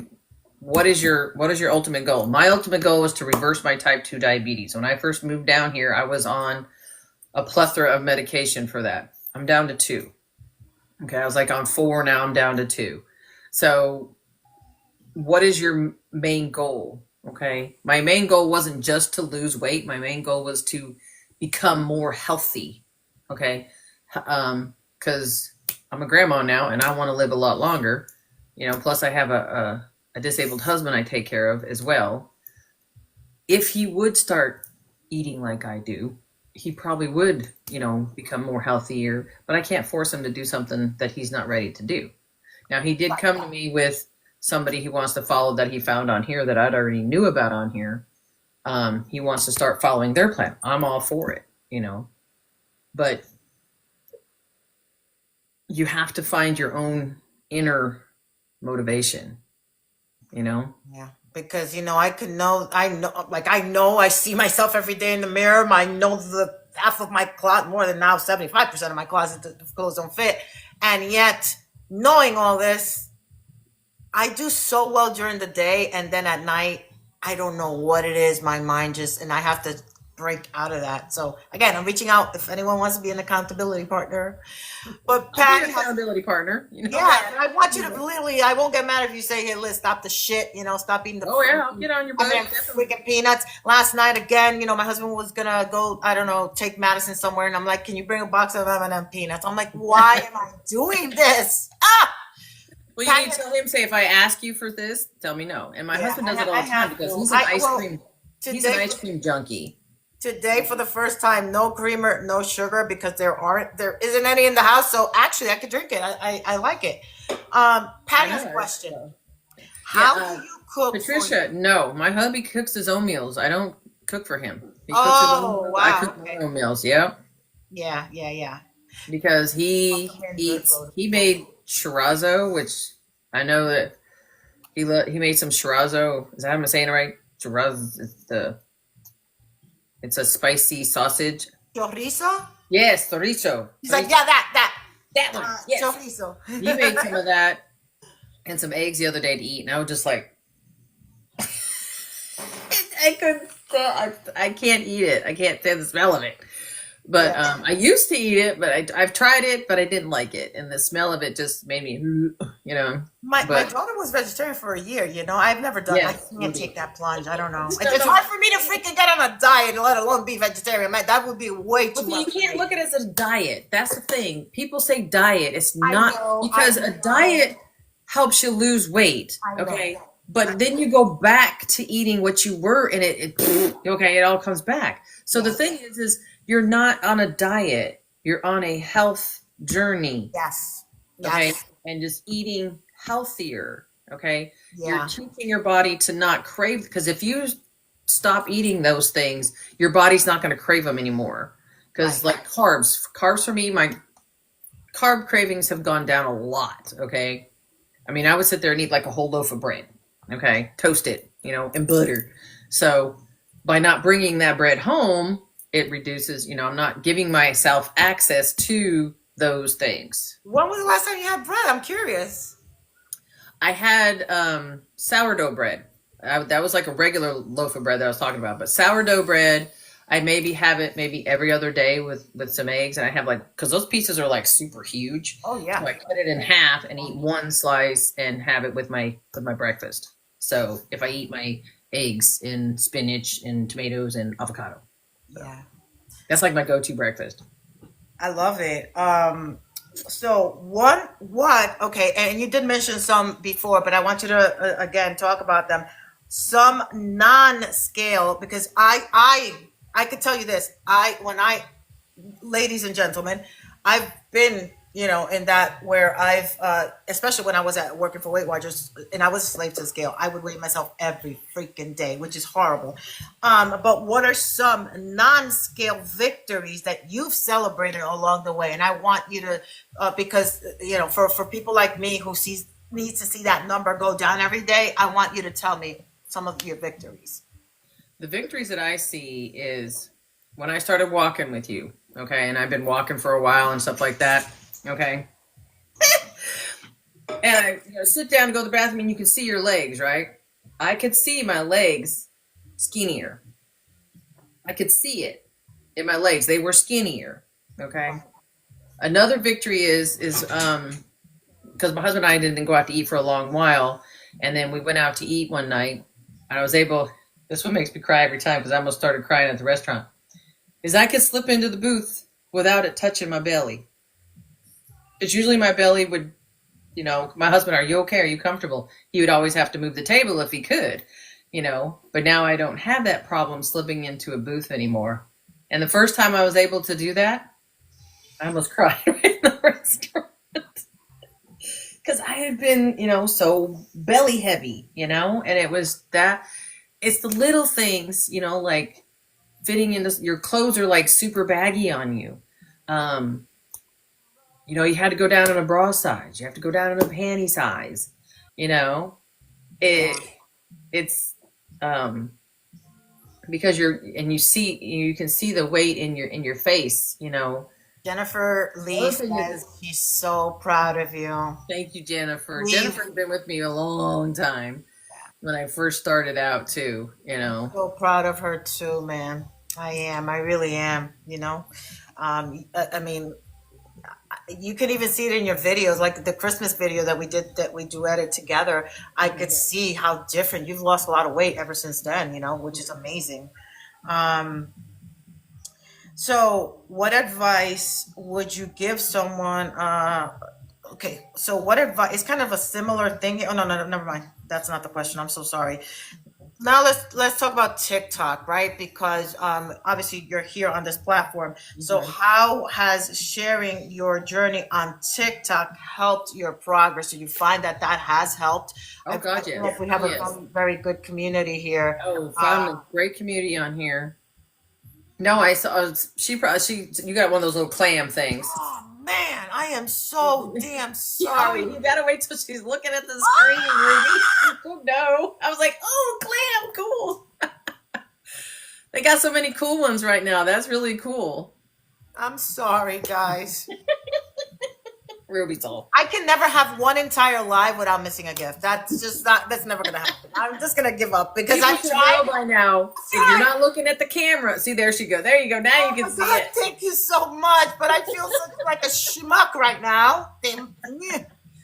what is your ultimate goal? My ultimate goal was to reverse my type 2 diabetes. When I first moved down here, I was on a plethora of medication for that. I'm down to two. Okay, I was like on four, now I'm down to two. So, what is your main goal? Okay, my main goal wasn't just to lose weight. My main goal was to become more healthy. Okay, because I'm a grandma now and I want to live a lot longer. Plus I have a disabled husband I take care of as well. If he would start eating like I do, he probably would, become more healthier, but I can't force him to do something that he's not ready to do. Now, he did come to me with somebody he wants to follow that he found on here that I'd already knew about on here. He wants to start following their plan. I'm all for it. But you have to find your own inner motivation, you know? Yeah, because I see myself every day in the mirror. I know the half of my closet, more than now, 75% of my closet, the clothes don't fit. And yet, knowing all this, I do so well during the day, and then at night, I don't know what it is. My mind just, and I have to break out of that. So again, I'm reaching out if anyone wants to be an accountability partner. But I'll be Patty an has, accountability partner. You know. yeah, and I want you to literally, I won't get mad if you say, hey, Liz, stop the shit, stop eating the Oh yeah, I'll get on your I boat. mean, Definitely. freaking peanuts. Last night again, my husband was gonna go, I don't know, take Madison somewhere, and I'm like, can you bring a box of M&M peanuts? I'm like, why am I doing this? Ah! Well, you need Patty, to tell him, say, if I ask you for this, tell me no. And my yeah, husband does it I all the time have because to. he's an Today, ice cream junkie. today for the first time, no creamer, no sugar because there isn't any in the house. So actually, I could drink it. I like it. I Patty's know. question: Yeah, how do you cook for your? Patricia, no, my hubby cooks his own meals. I don't cook for him. He cooks his own Oh meals. I wow, cook my okay, own meals. Yep, yeah, yeah, yeah. because Welcome in, Virgo. he made chorizo, which I know that he made some chorizo. Is that how I'm saying it right? Chorizo. It's a spicy sausage. Chorizo? Yes, chorizo. He's like, yeah, That one. Yes. chorizo. He made some of that and some eggs the other day to eat, and I was just like, I couldn't. I can't eat it. I can't stand the smell of it. But Yeah. I used to eat it, but I've tried it, but I didn't like it, and the smell of it just made me, My But daughter was vegetarian for a year. I've never done. I yes, can't take that plunge. I don't know. just It's don't know. hard for me to freaking get on a diet, let alone be vegetarian. Man, that would be way too But you much. for can't me. look at it as a diet. That's the thing. People say diet. It's I not know, because I a know. diet helps you lose weight. I know. Okay. But then you go back to eating what you were and it all comes back. So the Yes. thing is you're not on a diet. You're on a health journey. Yes. Okay. Yes. And just eating healthier. Okay. You're Yeah. teaching your body to not crave, because if you stop eating those things, your body's not going to crave them anymore. Because Right. like carbs for me, my carb cravings have gone down a lot. Okay. I mean, I would sit there and eat like a whole loaf of bread. Okay. Toast it, and butter. So by not bringing that bread home, it reduces, I'm not giving myself access to those things. When was the last time you had bread? I'm curious. I had sourdough bread. That was like a regular loaf of bread that I was talking about. But sourdough bread, I maybe have it maybe every other day with some eggs. And I have because those pieces are like super huge. Oh yeah. So I cut it in half and eat one slice and have it with my breakfast. So if I eat my eggs and spinach and tomatoes and avocado, Yeah. that's like my go-to breakfast. I love it. So okay, and you did mention some before, but I want you to again talk about them. Some non-scale, because I could tell you this. Ladies and gentlemen, I've been, in that where I've, especially when I was working for Weight Watchers and I was a slave to the scale, I would weigh myself every freaking day, which is horrible. But what are some non-scale victories that you've celebrated along the way? And I want you to, because, for people like me who needs to see that number go down every day, I want you to tell me some of your victories. The victories that I see is when I started walking with you, okay, and I've been walking for a while and stuff like that, okay. And I sit down to go to the bathroom and you can see your legs, right? I could see my legs skinnier. I could see it in my legs. They were skinnier, okay. Another victory is because my husband and I didn't go out to eat for a long while, and then we went out to eat one night, and I was able. This one makes me cry every time because I almost started crying at the restaurant. Is I could slip into the booth without it touching my belly. It's usually my belly would, my husband, are you okay? Are you comfortable? He would always have to move the table if he could, but now I don't have that problem slipping into a booth anymore. And the first time I was able to do that, I almost cried right in the restaurant. Because I had been, so belly heavy, and it was that. It's the little things, like fitting into your clothes are like super baggy on you. You had to go down in a bra size. You have to go down in a panty size. It's because you can see the weight in your face. Jennifer Lee says she's so proud of you. Thank you, Jennifer. Jennifer's been with me a long time. When I first started out too, So proud of her too, man. I am. I really am. I mean, you can even see it in your videos, like the Christmas video that we did, that we duetted together. I could see how different you've lost a lot of weight ever since then, which is amazing. Um, so what advice would you give someone? Okay, so what advice? It's kind of a similar thing. Oh, no, no, no, never mind. That's not the question. I'm so sorry. Now let's talk about TikTok, right? Because obviously you're here on this platform. So Mhm. how has sharing your journey on TikTok helped your progress? Do you find that that has helped? Oh I God, feel like yes. we Oh have a yes. very good community here. Oh, found Uh, a great community on here. No, I saw she. You got one of those little clam things. oh man, I am so damn Oh, sorry. you gotta wait till she's looking at the screen, Ruby. Oh no! I was like, oh, clam, cool. They got so many cool ones right now. That's really cool. I'm sorry, guys. Ruby's all. I can never have one entire live without missing a gift. That's just not. That's never gonna happen. I'm just gonna give up because People I should tried. know by now. If you're not looking at the camera, see, there she go. There you go. Now you Oh can my see God, it. thank you so much. But I feel such like a schmuck right now.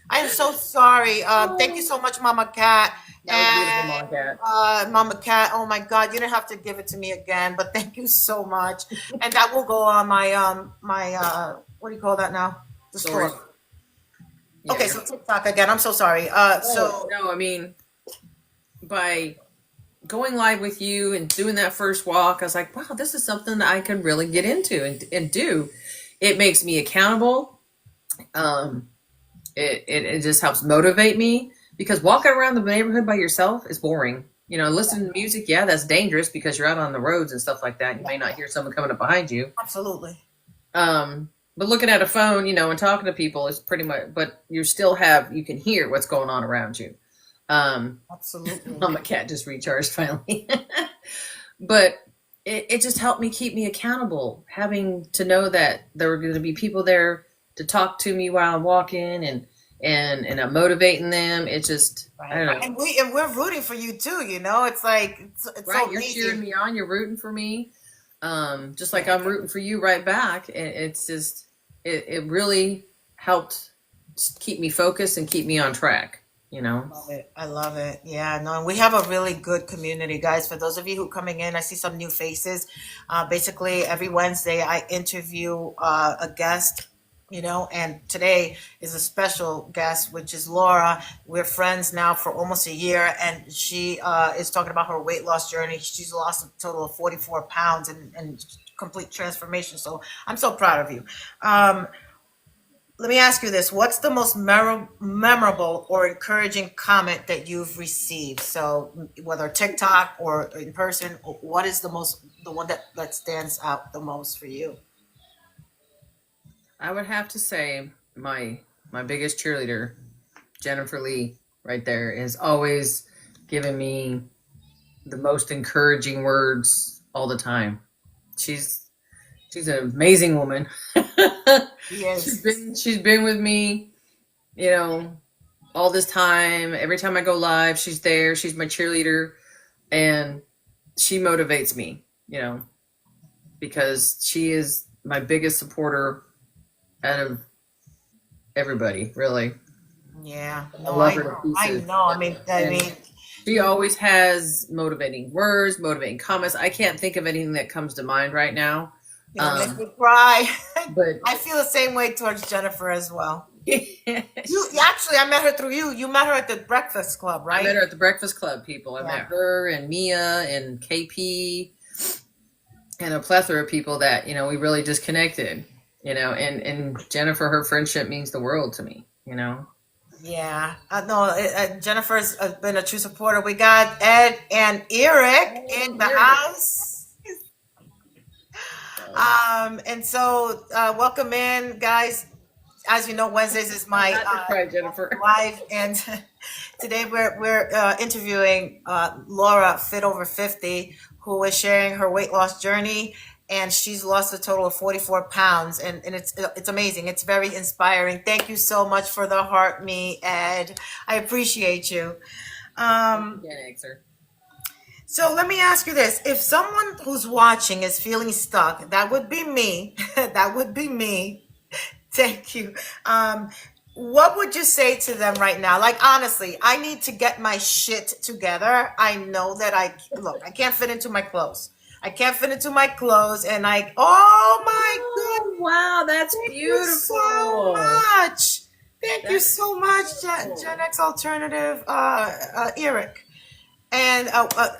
I am so sorry. Thank you so much, Mama Cat. That was beautiful, And Mom Cat. Mama Cat, oh my God, you didn't have to give it to me again, but thank you so much. And that will go on my what do you call that now? The Sorry. store. Yeah. Okay, so TikTok again. I'm so sorry. Oh, no, I mean, by going live with you and doing that first walk, I was like, wow, this is something that I can really get into and do. It makes me accountable. Um, it just helps motivate me because walking around the neighborhood by yourself is boring. Listening to music, yeah, that's dangerous because you're out on the roads and stuff like that. You may not hear someone coming up behind you. absolutely. But looking at a phone, and talking to people is pretty much, but you can hear what's going on around you. Absolutely. My cat just recharged finally. But it just helped me keep me accountable, having to know that there were going to be people there to talk to me while I'm walking and I'm motivating them. It just, I don't know. And we're rooting for you too, It's like it's Right. so You're easy. cheering me on. You're rooting for me. Just like I'm rooting for you right back. It's just, it really helped keep me focused and keep me on track. Love it. I love it. Yeah, no, and we have a really good community, guys. For those of you who are coming in, I see some new faces. Basically, every Wednesday I interview a guest, and today is a special guest, which is Laura. We're friends now for almost a year, and she is talking about her weight loss journey. She's lost a total of 44 pounds and complete transformation. So I'm so proud of you. Let me ask you this. What's the most memorable or encouraging comment that you've received? So whether TikTok or in person, what is the one that stands out the most for you? I would have to say my biggest cheerleader, Jennifer Lee, right there, is always giving me the most encouraging words all the time. She's she's an amazing woman. she's Yes. been with me, you know, all this time. Every time I go live, she's there. She's my cheerleader, and she motivates me, because she is my biggest supporter out of everybody, really. Yeah. I No, love I her to know. I pieces. know. I mean, She always has motivating words, motivating comments. I can't think of anything that comes to mind right now. make Um, me cry. but I feel the same way towards Jennifer as well. I Actually, I met her through you. You met her at the Breakfast Club, met right? her at the Breakfast Club, people. I met Yeah. her and Mia and KP and a plethora of people that, we really just connected, and Jennifer, her friendship means the world to me. Yeah, no, Jennifer's been a true supporter. We got Ed and Eric in the Here house. And so welcome in, guys. As you know, Wednesdays is my Not to cry, Jennifer. live, and today we're interviewing Laura Fit Over 50, who is sharing her weight loss journey, and she's lost a total of 44 pounds, and it's amazing. It's very inspiring. Thank you so much for the heart, me, Ed. I appreciate you. Um, Gen Xer. So let me ask you this. If someone who's watching is feeling stuck, that would be me. That would be me. Thank you. Um, what would you say to them right now? Like, honestly, I need to get my shit together. I know that look, I can't fit into my clothes. I can't fit into my clothes. And oh my God. Oh, wow, that's Thank you so beautiful. much. Thank you That's so much, Gen beautiful. X Alternative, Eric. And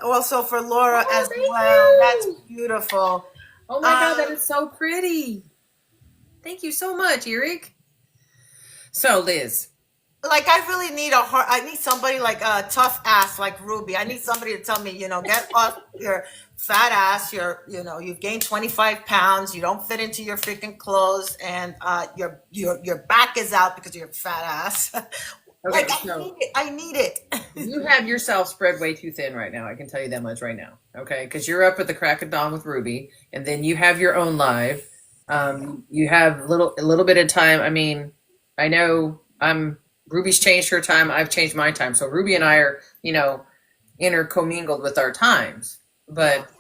also for Laura Oh, as thank well. That's you. beautiful. Oh my God, that Um, is so pretty. Thank you so much, Eric. So, Liz. like I really need I need somebody like a tough ass like Ruby. I need somebody to tell me, get off your fat ass. You've gained 25 pounds. You don't fit into your freaking clothes, and your back is out because of your fat ass. Like Okay, I so need it. I need it. you have yourself spread way too thin right now. I can tell you that much right now. Okay, because you're up at the crack of dawn with Ruby, and then you have your own live. You have a little bit of time. I mean, I know Ruby's changed her time. I've changed my time. So Ruby and I are, intercommingled with our times. Yeah. But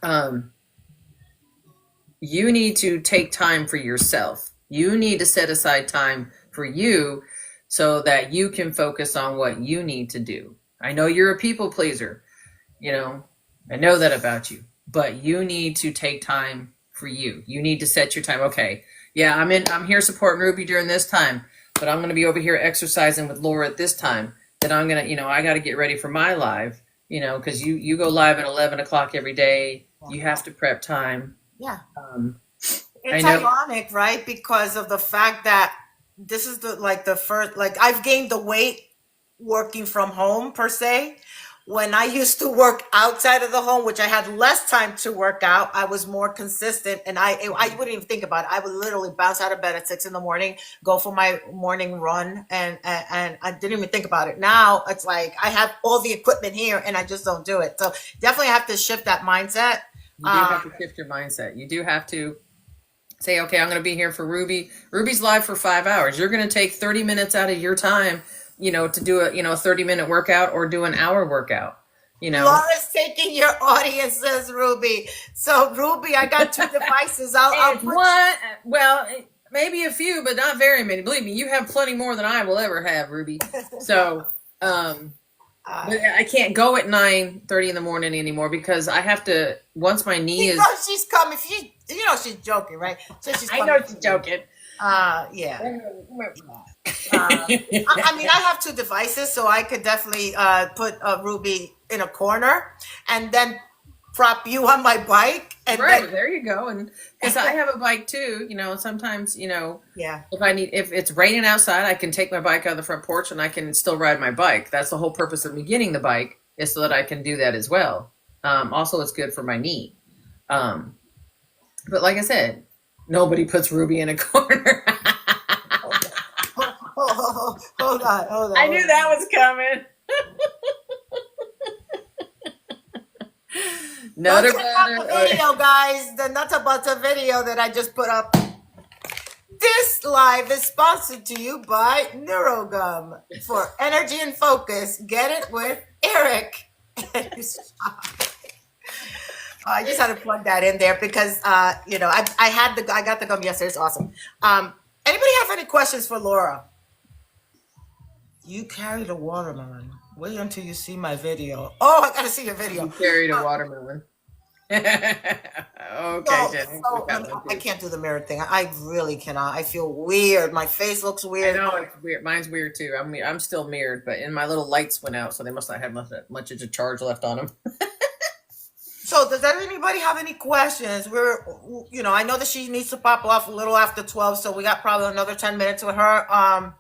um, you need to take time for yourself. You need to set aside time for you so that you can focus on what you need to do. I know you're a people pleaser, you know, I know that about you, but you need to take time for you. You need to set your time. Okay. Yeah, I'm here supporting Ruby during this time, but I'm going to be over here exercising with Laura at this time. Then I'm going to, I got to get ready for my live, because you go live at 11 o'clock every day. You have to prep time. Yeah. Um, I It's know. ironic, right? Because of the fact that this is the first, like I've gained the weight working from home per se. When I used to work outside of the home, which I had less time to work out, I was more consistent, and I wouldn't even think about it. I would literally bounce out of bed at 6 in the morning, go for my morning run, and I didn't even think about it. Now it's like I have all the equipment here, and I just don't do it. So definitely have to shift that mindset. You do have to shift your mindset. You do have to say, okay, I'm going to be here for Ruby. Ruby's live for 5 hours. You're going to take 30 minutes out of your time, to do a 30-minute workout or do an hour workout, you know. Laura's taking your audience, says Ruby. So Ruby, I got two devices. I'll It's put one, well, maybe a few, but not very many. Believe me, you have plenty more than I will ever have, Ruby. So, uh, but I can't go at 9:30 in the morning anymore because I have to, once my knee she is, knows she's coming. She's joking, right? So she's I coming. know she's joking. Yeah. I mean, I have two devices, so I could definitely put Ruby in a corner and then prop you on my bike, and Right, there you go. And because I have a bike too, sometimes, yeah, if it's raining outside, I can take my bike out of the front porch and I can still ride my bike. That's the whole purpose of me getting the bike, is so that I can do that as well. Also, it's good for my knee. Um, but like I said, nobody puts Ruby in a corner. hold on, hold on. I knew that was coming. Don't Nutter check out the butter. video, guys. The Nutter Butter video that I just put up. This live is sponsored to you by Neurogum for energy and focus. Get it with Eric. I just had to plug that in there because I got the gum yesterday. It's awesome. Anybody have any questions for Laura? You carried a watermelon. Wait until you see my video. Oh, I gotta see your video. You carried a watermelon. Okay, Jen. I can't do the mirror thing. I really cannot. I feel weird. My face looks I weird. know it's weird. Mine's weird too. I'm still mirrored, but my little lights went out, so they must not have much of a charge left on them. So does anybody have any questions? I know that she needs to pop off a little after 12, so we got probably another 10 minutes with her.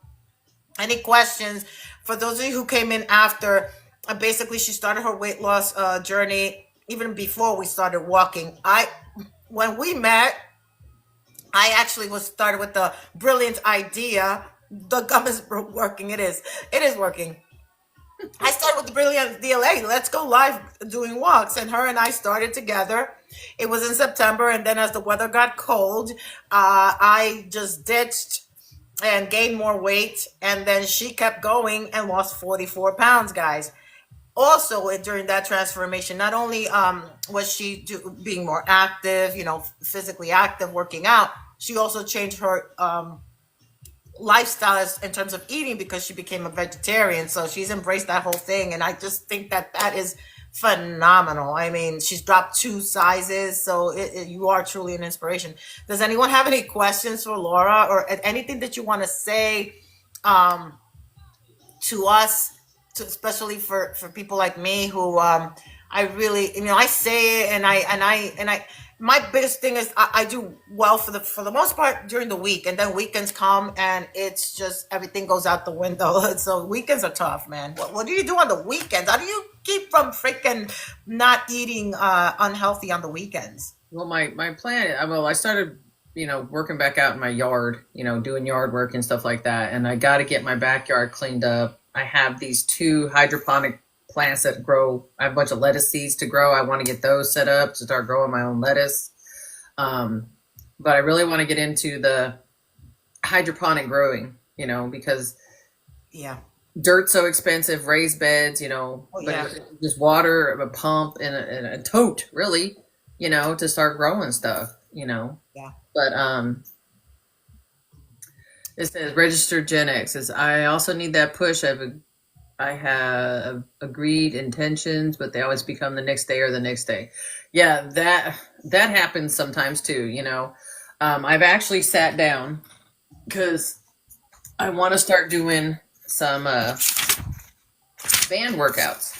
Any questions for those of you who came in after? Basically, she started her weight loss journey even before we started walking. When we met, I actually was started with the brilliant idea. The gum is working. It is working. I started with the brilliant DLA. Let's go live doing walks, and her and I started together. It was in September, and then as the weather got cold, I just ditched and gained more weight, and then she kept going and lost 44 pounds, guys. also during that transformation, not only was she being more active, physically active, working out, she also changed her lifestyle in terms of eating because she became a vegetarian. So she's embraced that whole thing, and I just think that that is phenomenal. I mean, she's dropped 2 sizes, so you are truly an inspiration. Does anyone have any questions for Laura or anything that you want to say um, to us, especially for people like me who I really, I say it, and I my biggest thing is I do well for the most part during the week, and then weekends come and it's just everything goes out the window. So weekends are tough, man. What do you do on the weekends? How do you keep from freaking not eating unhealthy on the weekends? Well, my plan. Well, I started, working back out in my yard, doing yard work and stuff like that, and I got to get my backyard cleaned up. I have these 2 hydroponic plants that grow. I have a bunch of lettuce seeds to grow. I want to get those set up to start growing my own lettuce. But I really want to get into the hydroponic growing, because Yeah. dirt's so expensive, raised beds, Oh but yeah. just water, a pump, and a tote, really, to start growing stuff. Yeah. But it says registered Gen X. Says I also need that push. I have agreed intentions, but they always become the next day or the next day. Yeah, that happens sometimes too. I've actually sat down because I want to start doing some band workouts.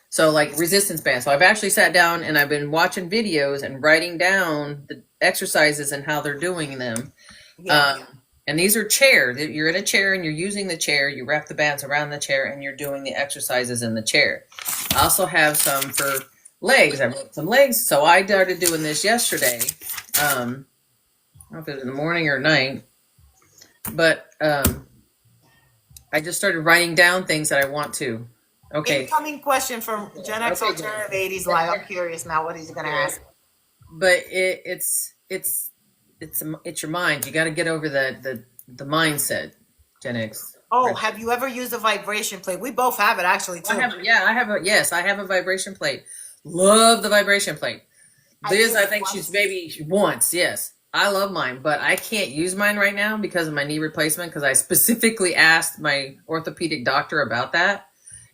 So like resistance bands. So I've actually sat down and I've been watching videos and writing down the exercises and how they're doing them. Yeah. And these are chairs. You're in a chair and you're using the chair. You wrap the bands around the chair and you're doing the exercises in the chair. I also have some for legs. I wrote some legs. So I started doing this yesterday. I don't know if it was in the morning or night. But I just started writing down things that I want to. Okay. Incoming question from Gen X Okay, Alternative 80s Live. I'm curious now what he's gonna ask. But it's your mind. You got to get over the mindset, Gen X. Oh, have you ever used a vibration plate? We both have it actually too. I have a vibration plate. Love the vibration plate. Liz, I think she's maybe once. Yes, I love mine, but I can't use mine right now because of my knee replacement. Because I specifically asked my orthopedic doctor about that.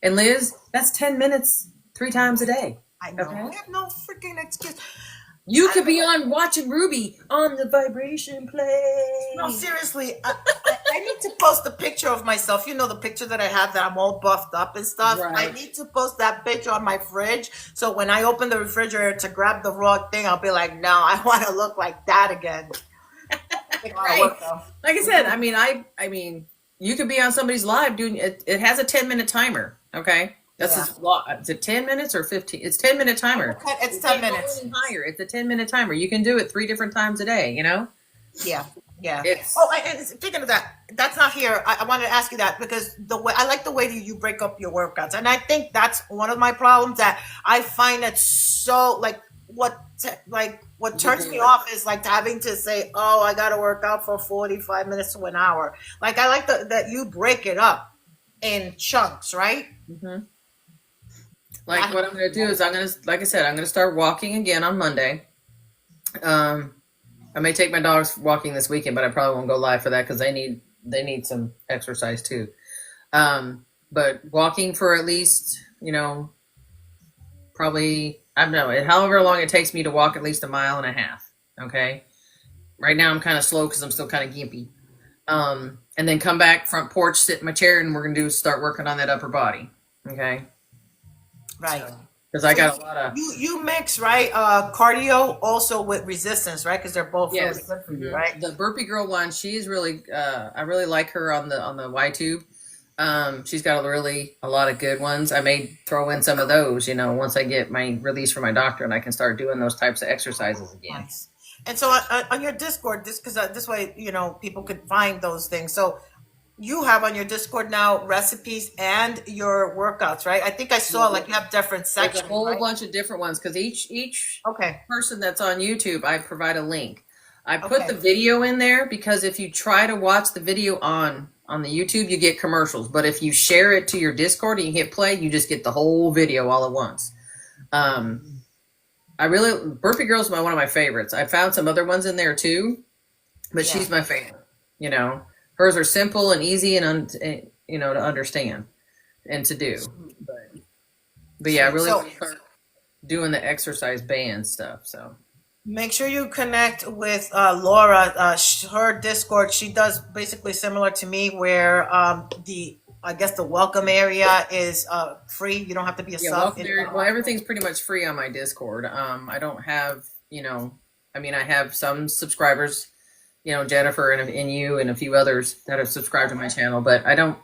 And Liz, that's 10 minutes 3 times a day. I know. Okay. I have no freaking excuse. You could be on watching Ruby on the vibration plate. No, seriously, I need to post a picture of myself. You know the picture that I have that I'm all buffed up and stuff. Right. I need to post that picture on my fridge. So when I open the refrigerator to grab the raw thing, I'll be like, no, I want to look like that again. Right. Like I said, I mean, you could be on somebody's live doing it. It has a 10-minute timer. Okay. That's Yeah. his law. Is it 10 minutes or 15? It's 10-minute timer. It's You 10 can't go minutes. any higher. It's a 10-minute timer. You can do it 3 different times a day, Yeah. It's- And speaking of that, that's not here. I wanted to ask you that because I like the way that you break up your workouts, and I think that's one of my problems that I find it so what turns me off is like having to say, oh, I got to work out for 45 minutes to an hour. Like I like that you break it up in chunks, right? Mhm. Like what I'm going to do is like I said, I'm going to start walking again on Monday. I may take my dogs walking this weekend, but I probably won't go live for that because they need some exercise too. But walking for at least, probably, I don't know, however long it takes me to walk at least 1.5 miles. Okay. Right now I'm kind of slow because I'm still kind of gimpy. And then come back front porch, sit in my chair, and we're going to start working on that upper body. Okay. Right. Because I got a lot of you mix right cardio also with resistance, right? Because they're both really good for you, right? The Burpee Girl one, she's really I really like her on the Y-tube. She's got a lot of good ones. I may throw in some of those, once I get my release from my doctor and I can start doing those types of exercises again. Nice. And so on your Discord, this way, people could find those things. So you have on your Discord now recipes and your workouts, right? I think I saw like you have different There's sections. a whole right? bunch of different ones because each Okay. person that's on YouTube, I provide a link. I put Okay. the video in there because if you try to watch the video on on the YouTube, you get commercials. But if you share it to your Discord and you hit play, you just get the whole video all at once. Burpee Girl is one of my favorites. I found some other ones in there too, but she's my favorite. You know, hers are simple and easy and to understand and to do. But yeah, I really want to start doing the exercise band stuff. So make sure you connect with Laura. Her Discord, she does basically similar to me, where I guess the welcome area is free. You don't have to be a sub. Well, everything's pretty much free on my Discord. I don't have, I have some subscribers, Jennifer and you and a few others that have subscribed to my channel, but I don't,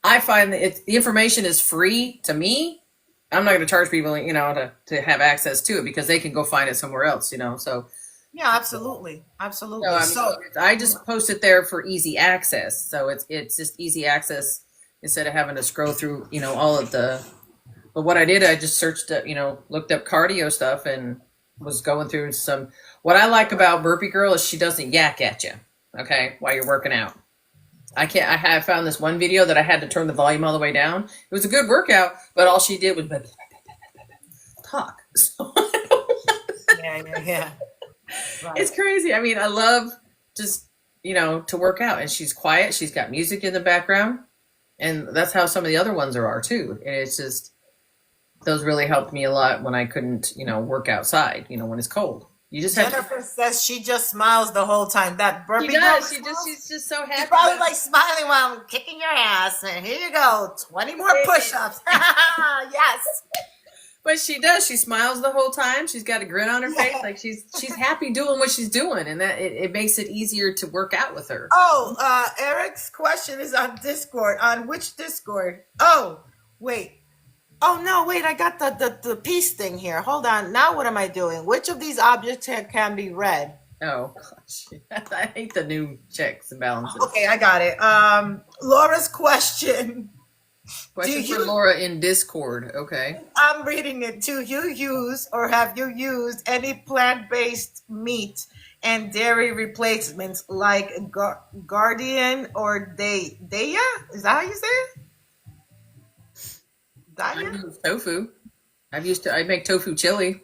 I find that the information is free to me. I'm not going to charge people, to have access to it because they can go find it somewhere else, so. Yeah, absolutely. Absolutely. So I just post it there for easy access. So it's just easy access instead of having to scroll through, all of but what I did, I just searched, looked up cardio stuff and was going through what I like about Burpee Girl is she doesn't yak at you. Okay. While you're working out. I have found this one video that I had to turn the volume all the way down. It was a good workout, but all she did was talk. So yeah. Right. It's crazy. I mean, I love just, to work out, and she's quiet. She's got music in the background, and that's how some of the other ones are too. And it's just, those really helped me a lot when I couldn't, work outside, when it's cold. You just Jennifer says she just smiles the whole time. That Burpee She does. She's just so happy. She's probably like smiling while I'm kicking your ass. And here you go, 20 more push-ups. Yes. But she does. She smiles the whole time. She's got a grin on her face. Like she's happy doing what she's doing, and that it makes it easier to work out with her. Oh, Eric's question is on Discord. On which Discord? Oh, wait. Oh no, wait, I got the peace thing here. Hold on. Now what am I doing? Which of these objects can be read? Oh gosh. I hate the new checks and balances. Okay, I got it. Laura's question. Question for Laura in Discord. Okay. I'm reading it. Do you use or have you used any plant-based meat and dairy replacements like Guardian or Daya? Is that how you say it? I use tofu. I make tofu chili.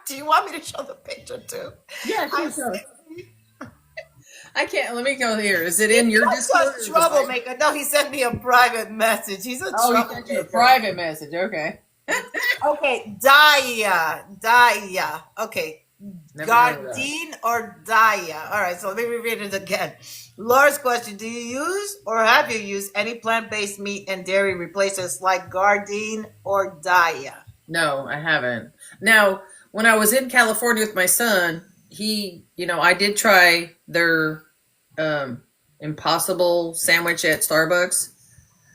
Do you want me to show the picture too? Yeah, sure. I can't. Let me go here. Is it in your Discord? He's a troublemaker. No, he sent me a private message. He's a troublemaker. He sent you a private message. Okay. Okay, Daya. Okay. Gardine or Daya. All right, so let me read it again. Laura's question, do you use or have you used any plant-based meat and dairy replacements like Gardine or Daya? No, I haven't. Now, when I was in California with my son, I did try their Impossible sandwich at Starbucks.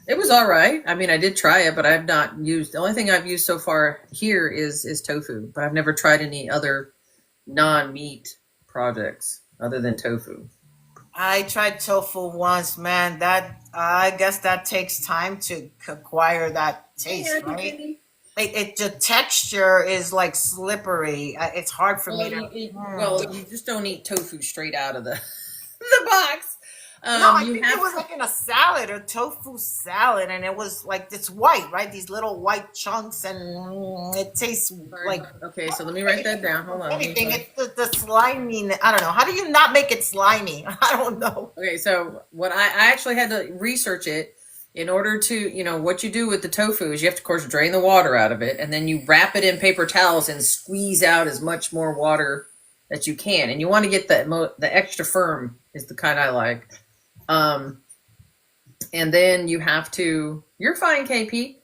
It was all right. I mean, I did try it, but I've not used, the only thing I've used so far here is tofu, but I've never tried any other non-meat projects other than tofu. I tried tofu once, man. I guess that takes time to acquire that taste, right? The texture is like slippery. It's hard for me to. You just don't eat tofu straight out of the box. No, I think it was like in a salad or tofu salad, and it was like it's white, right? These little white chunks, and it tastes like. Okay, so let me write that down. Hold on. Anything. It's the slimy. I don't know. How do you not make it slimy? I don't know. Okay, so what I actually had to research it in order to, what you do with the tofu is you have to, of course, drain the water out of it, and then you wrap it in paper towels and squeeze out as much more water that you can, and you want to get the extra firm is the kind I like. And then you have to, you're fine, KP.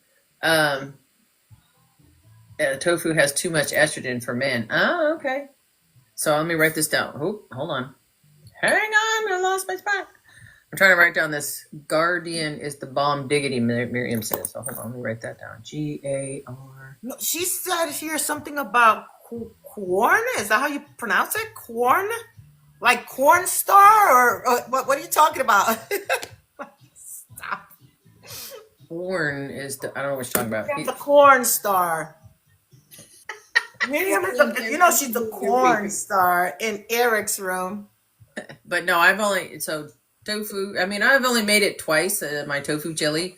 Tofu has too much estrogen for men. Oh, okay. So let me write this down. Oh, hold on. Hang on, I lost my spot. I'm trying to write down this. Guardian is the bomb diggity, Miriam says. So hold on, let me write that down. G-A-R. No, she said here something about corn. Is that how you pronounce it? Corn? Like corn star or what are you talking about? Stop. Corn is I don't know what you're talking about. The corn star. Miriam is she's the corn star in Eric's room. But no, tofu. I mean, I've only made it twice. My tofu chili.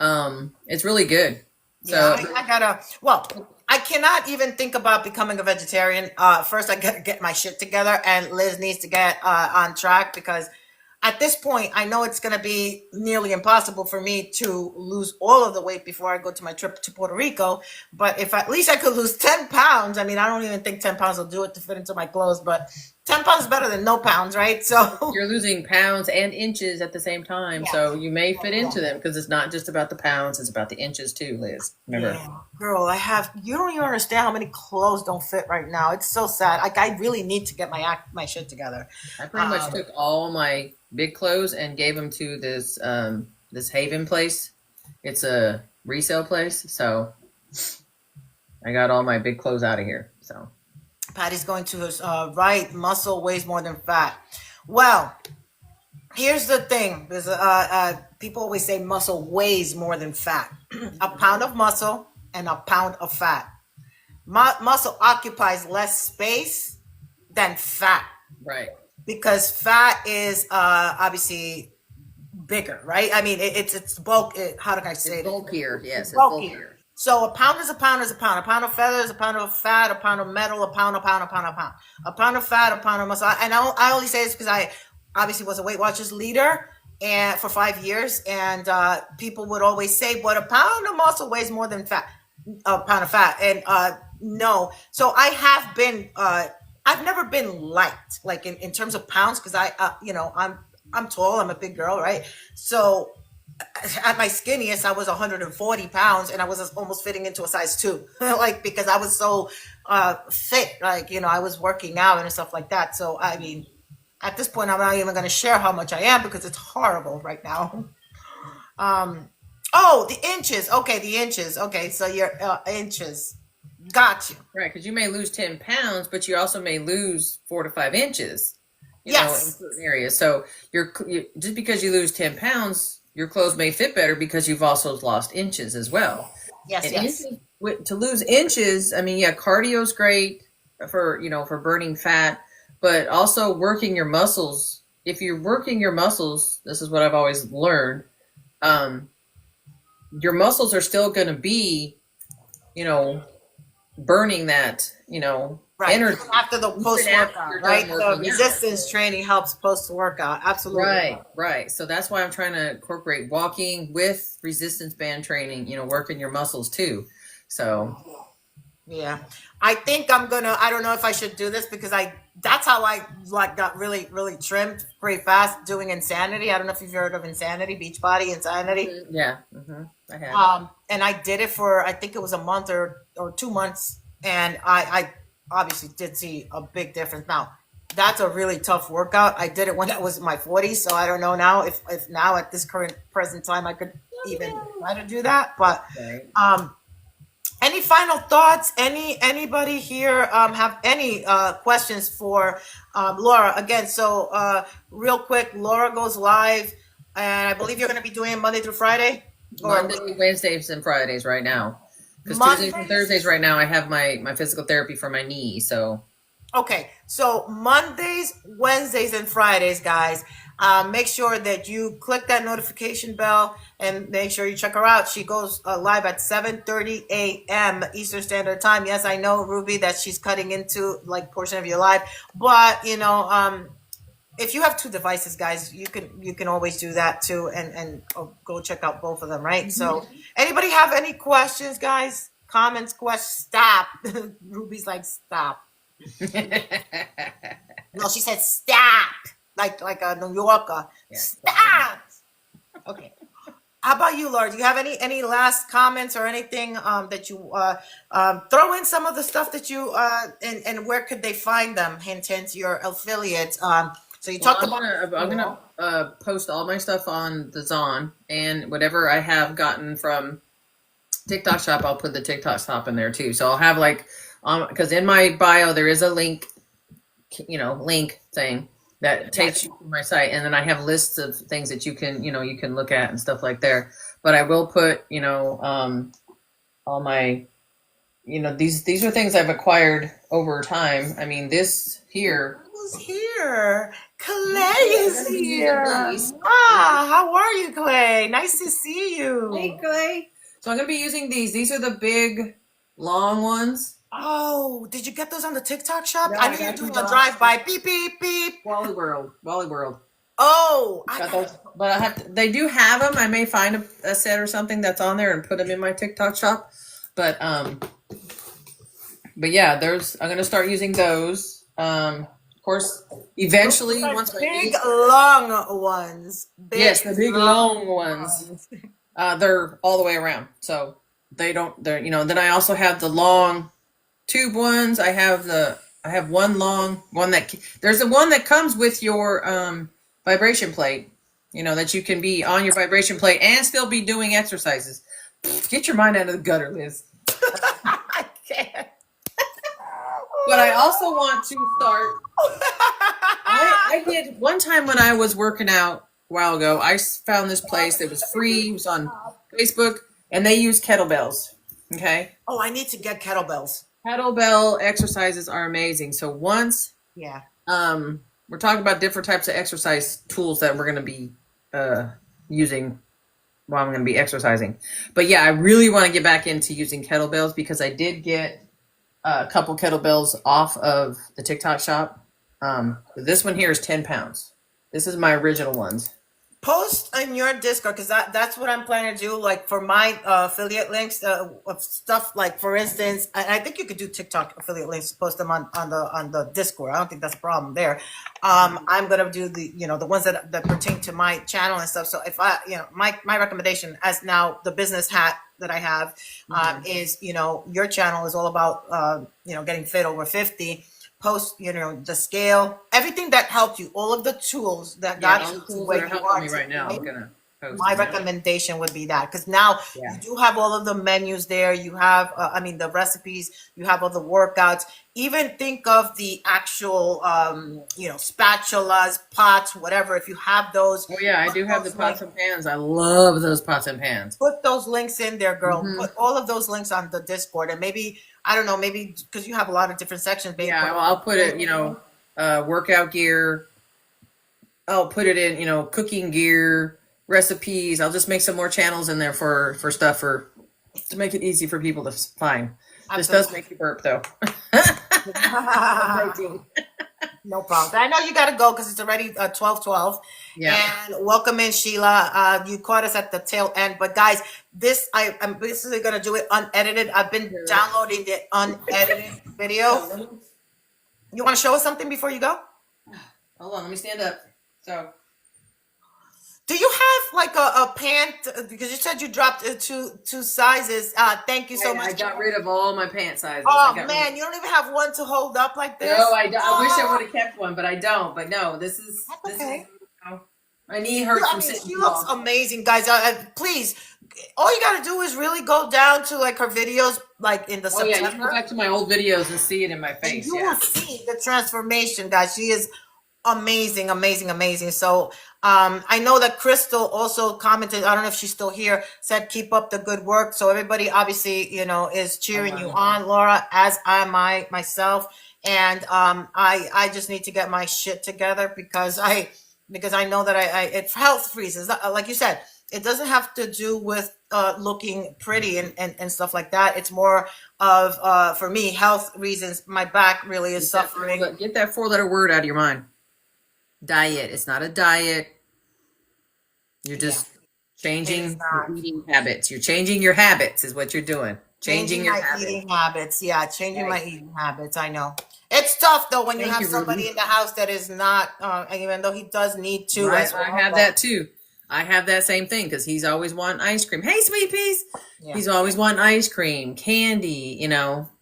It's really good. Yeah, So I gotta. Well, I cannot even think about becoming a vegetarian. First, I gotta get my shit together, and Liz needs to get on track because at this point, I know it's gonna be nearly impossible for me to lose all of the weight before I go to my trip to Puerto Rico. But if at least I could lose 10 pounds, I mean, I don't even think 10 pounds will do it to fit into my clothes. But 10 pounds is better than no pounds, right? So you're losing pounds and inches at the same time. yeah, So you may fit yeah. into them because it's not just about the pounds; it's about the inches too, Liz. Remember? Yeah, girl, you don't even understand how many clothes don't fit right now. It's so sad. Like I really need to get my shit together. I pretty much took all my big clothes and gave them to this Haven place. It's a resale place, so I got all my big clothes out of here. So Patty's going to his right. Muscle weighs more than fat. Well, here's the thing. There's people always say muscle weighs more than fat. A pound of muscle and a pound of fat. Muscle occupies less space than fat right, because fat is obviously bigger, right? I mean, it's bulk. How do I say it? bulkier. Yes, it's Bulky. bulkier. So a pound is a pound is a pound. A pound of feathers, a pound of fat, a pound of metal, a pound, a pound, a pound, a pound. A pound of fat, a pound of muscle. And I only say this because I obviously was a Weight Watchers leader and for 5 years, and people would always say, "But a pound of muscle weighs more than a pound of fat." And no, so I have been. I've never been light, like in terms of pounds, because I'm tall. I'm a big girl, right? So at my skinniest, I was 140 pounds, and I was almost fitting into a size 2, like because I was so fit. Like I was working out and stuff like that. So I mean, at this point, I'm not even going to share how much I am because it's horrible right now. Oh, the inches. Okay, the inches. Okay, so your inches. Got you. Right, because you may lose 10 pounds, but you also may lose 4 to 5 inches. In Yes. certain areas. So just because you lose 10 pounds, your clothes may fit better because you've also lost inches as well. Yes. And Yes. to lose inches, I mean, yeah, cardio's great for burning fat, but also working your muscles. If you're working your muscles, this is what I've always learned. Your muscles are still going to be, burning that, Right. energy. After the post Even after workout, you're right? done The working out. resistance training helps post workout. Absolutely. Right. So that's why I'm trying to incorporate walking with resistance band training, working your muscles too. So Yeah. I think I don't know if I should do this because that's how I got really, really trimmed pretty fast doing Insanity. I don't know if you've heard of Insanity, Beachbody Insanity. yeah, I have. And I did it for, I think it was a month or 2 months. And I obviously did see a big difference. Now, that's a really tough workout. I did it when I was in my 40s. So I don't know now if now at this present time, I could even try to do that. But, Right. any final thoughts? Anybody here have any questions for Laura? Again, so real quick, Laura goes live, and I believe you're going to be doing it Monday through Friday? Monday, Wednesdays, and Fridays right now. Because Tuesdays and Mondays? Thursdays right now I have my physical therapy for my knee. So Okay, so Mondays, Wednesdays, and Fridays, guys. Make sure that you click that notification bell and make sure you check her out. She goes live at 7:30 a.m. Eastern Standard Time. Yes, I know, Ruby, that she's cutting into like portion of your live, but if you have 2 devices, guys, you can always do that too, and go check out both of them, right? So, anybody have any questions, guys? Comments, questions? Stop. Ruby's like, stop. No, she said stop, like a New Yorker. yeah. Stop. Okay. How about you, Laura? Do you have any last comments or anything that you throw in some of the stuff that you and where could they find them? Hint, hint, your affiliates. So you Well, talked I'm gonna post all my stuff on the Zon, and whatever I have gotten from TikTok Shop, I'll put the TikTok Shop in there too. So I'll have because in my bio there is a link thing that takes you to my site, and then I have lists of things that you can look at and stuff like there. But I will put all my these are things I've acquired over time. I mean, this here. Who's here? Clay I'm is gonna be using here. these. Ah, how are you, Clay? Nice to see Hey, you. Clay. So I'm gonna be using these. These are the big, long ones. Oh, did you get those on the TikTok shop? No, I I know you're got doing these a off drive-by. Beep, beep, beep. Wally World. Wally World. Oh, I Got got. those, but I have to. They do have them. I may find a set or something that's on there and put them in my TikTok shop. But yeah, there's. I'm gonna start using those. Of course, eventually Those are once my big, knees. long ones. Yes, Big, the big long long ones. ones. They're all the way around, so they don't. They're Then I also have the long tube ones. I have one long one there's the one that comes with your vibration plate. That you can be on your vibration plate and still be doing exercises. Get your mind out of the gutter, Liz. I can't. But I also want to start. I did one time when I was working out a while ago. I found this place that was free. It was on Facebook, and they use kettlebells. Okay, Oh, I need to get kettlebells. kettlebell exercises are amazing. So once Yeah. we're talking about different types of exercise tools that we're going to be using while I'm going to be exercising. But yeah, I really want to get back into using kettlebells because I did get a couple kettlebells off of the TikTok shop. This one here is 10 pounds. This is my original ones. Post in your Discord because that's what I'm planning to do. Like for my affiliate links of stuff. Like for instance, I think you could do TikTok affiliate links. Post them on the Discord. I don't think that's a problem there. I'm gonna do the ones that pertain to my channel and stuff. So if my recommendation as now the business hat that I have is your channel is all about getting fit over 50. Post the scale, everything that helped you, all of the tools that Yeah, got all you the to tools where that are you helping are me right now. today. I'm gonna post My them. recommendation would be that because now Yeah. you do have all of the menus there. You have, the recipes. You have all the workouts. Even think of the actual, spatulas, pots, whatever. If you have those, Oh yeah, I put do have the those pots links, and pans. I love those pots and pans. put those links in there, girl. Hmm. Put all of those links on the Discord, and maybe I don't know, maybe because you have a lot of different sections. Maybe Yeah, well, I'll put it. Workout gear. I'll put it in. Cooking gear, recipes. I'll just make some more channels in there for stuff to make it easy for people to find. This does make you burp though. Protein. No problem. I know you got to go because it's already 12:12. Yeah. And welcome in, Sheila. You caught us at the tail end, but guys, I'm basically gonna do it unedited. I've been downloading the unedited video. You want to show us something before you go? Hold on, let me stand up. So, Do you have like a pant? Because you said you dropped two sizes. Thank you so I much. got rid of all my pant sizes. Oh man, you don't even have one to hold up like this. No, I don't. I wish I would have kept one, but I don't. But no, this is Okay. my knee hurts from sitting She too looks long. amazing, guys. Please, all you gotta do is really go down to like her videos, like in the Oh yeah, you can go September, back to my old videos and see it in my and face. you Yeah. will see the transformation, guys. She is amazing, amazing, amazing. So, I know that Crystal also commented. I don't know if she's still here. Said keep up the good work. So everybody, obviously, is cheering you on, Laura, as am I myself. And I just need to get my shit together because I know that it's health reasons. Like you said, it doesn't have to do with looking pretty and stuff like that. It's more of for me health reasons. My back really is suffering. Get that 4-letter word out of your mind. Diet. It's not a diet. You're just changing your eating habits. You're changing your habits is what you're doing. Changing your my habits. eating habits. Yeah, changing my eating habits. I know. It's tough though when you Thank have you, somebody Ruby. in the house that is not, even though he does need to. Right, as well. I have that too. I have that same thing because he's always wanting ice cream. Hey, sweet peas. Yeah. He's always wanting ice cream, candy.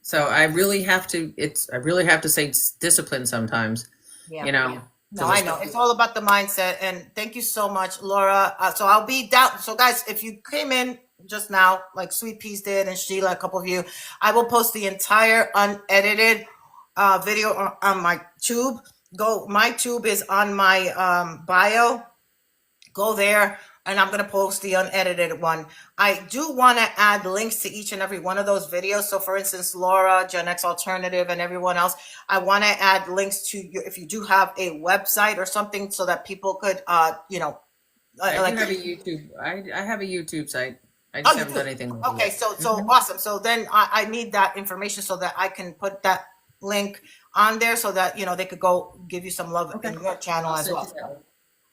So I really have to. I really have to say discipline sometimes. Yeah. Yeah. No, I know. It's all about the mindset. And thank you so much, Laura. So I'll be down. So guys, if you came in just now, like Sweet Peas did and Sheila, a couple of you, I will post the entire unedited video on my tube. My tube is on my bio. Go there. and I'm going to post the unedited one. I do want to add links to each and every one of those videos. So for instance, Laura, Gen X Alternative, and everyone else, I want to add links to you if you do have a website or something so that people could, I like, do have a YouTube. I have a YouTube site. I oh, just you haven't do? done anything with it Okay, yet. so awesome. So then I need that information so that I can put that link on there so that, they could go give you some love Okay. in your channel I'll as send well. you that one.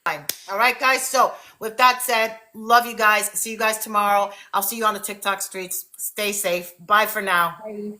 Fine. All right, guys. So with that said, love you guys. See you guys tomorrow. I'll see you on the TikTok streets. Stay safe. Bye for now. Bye.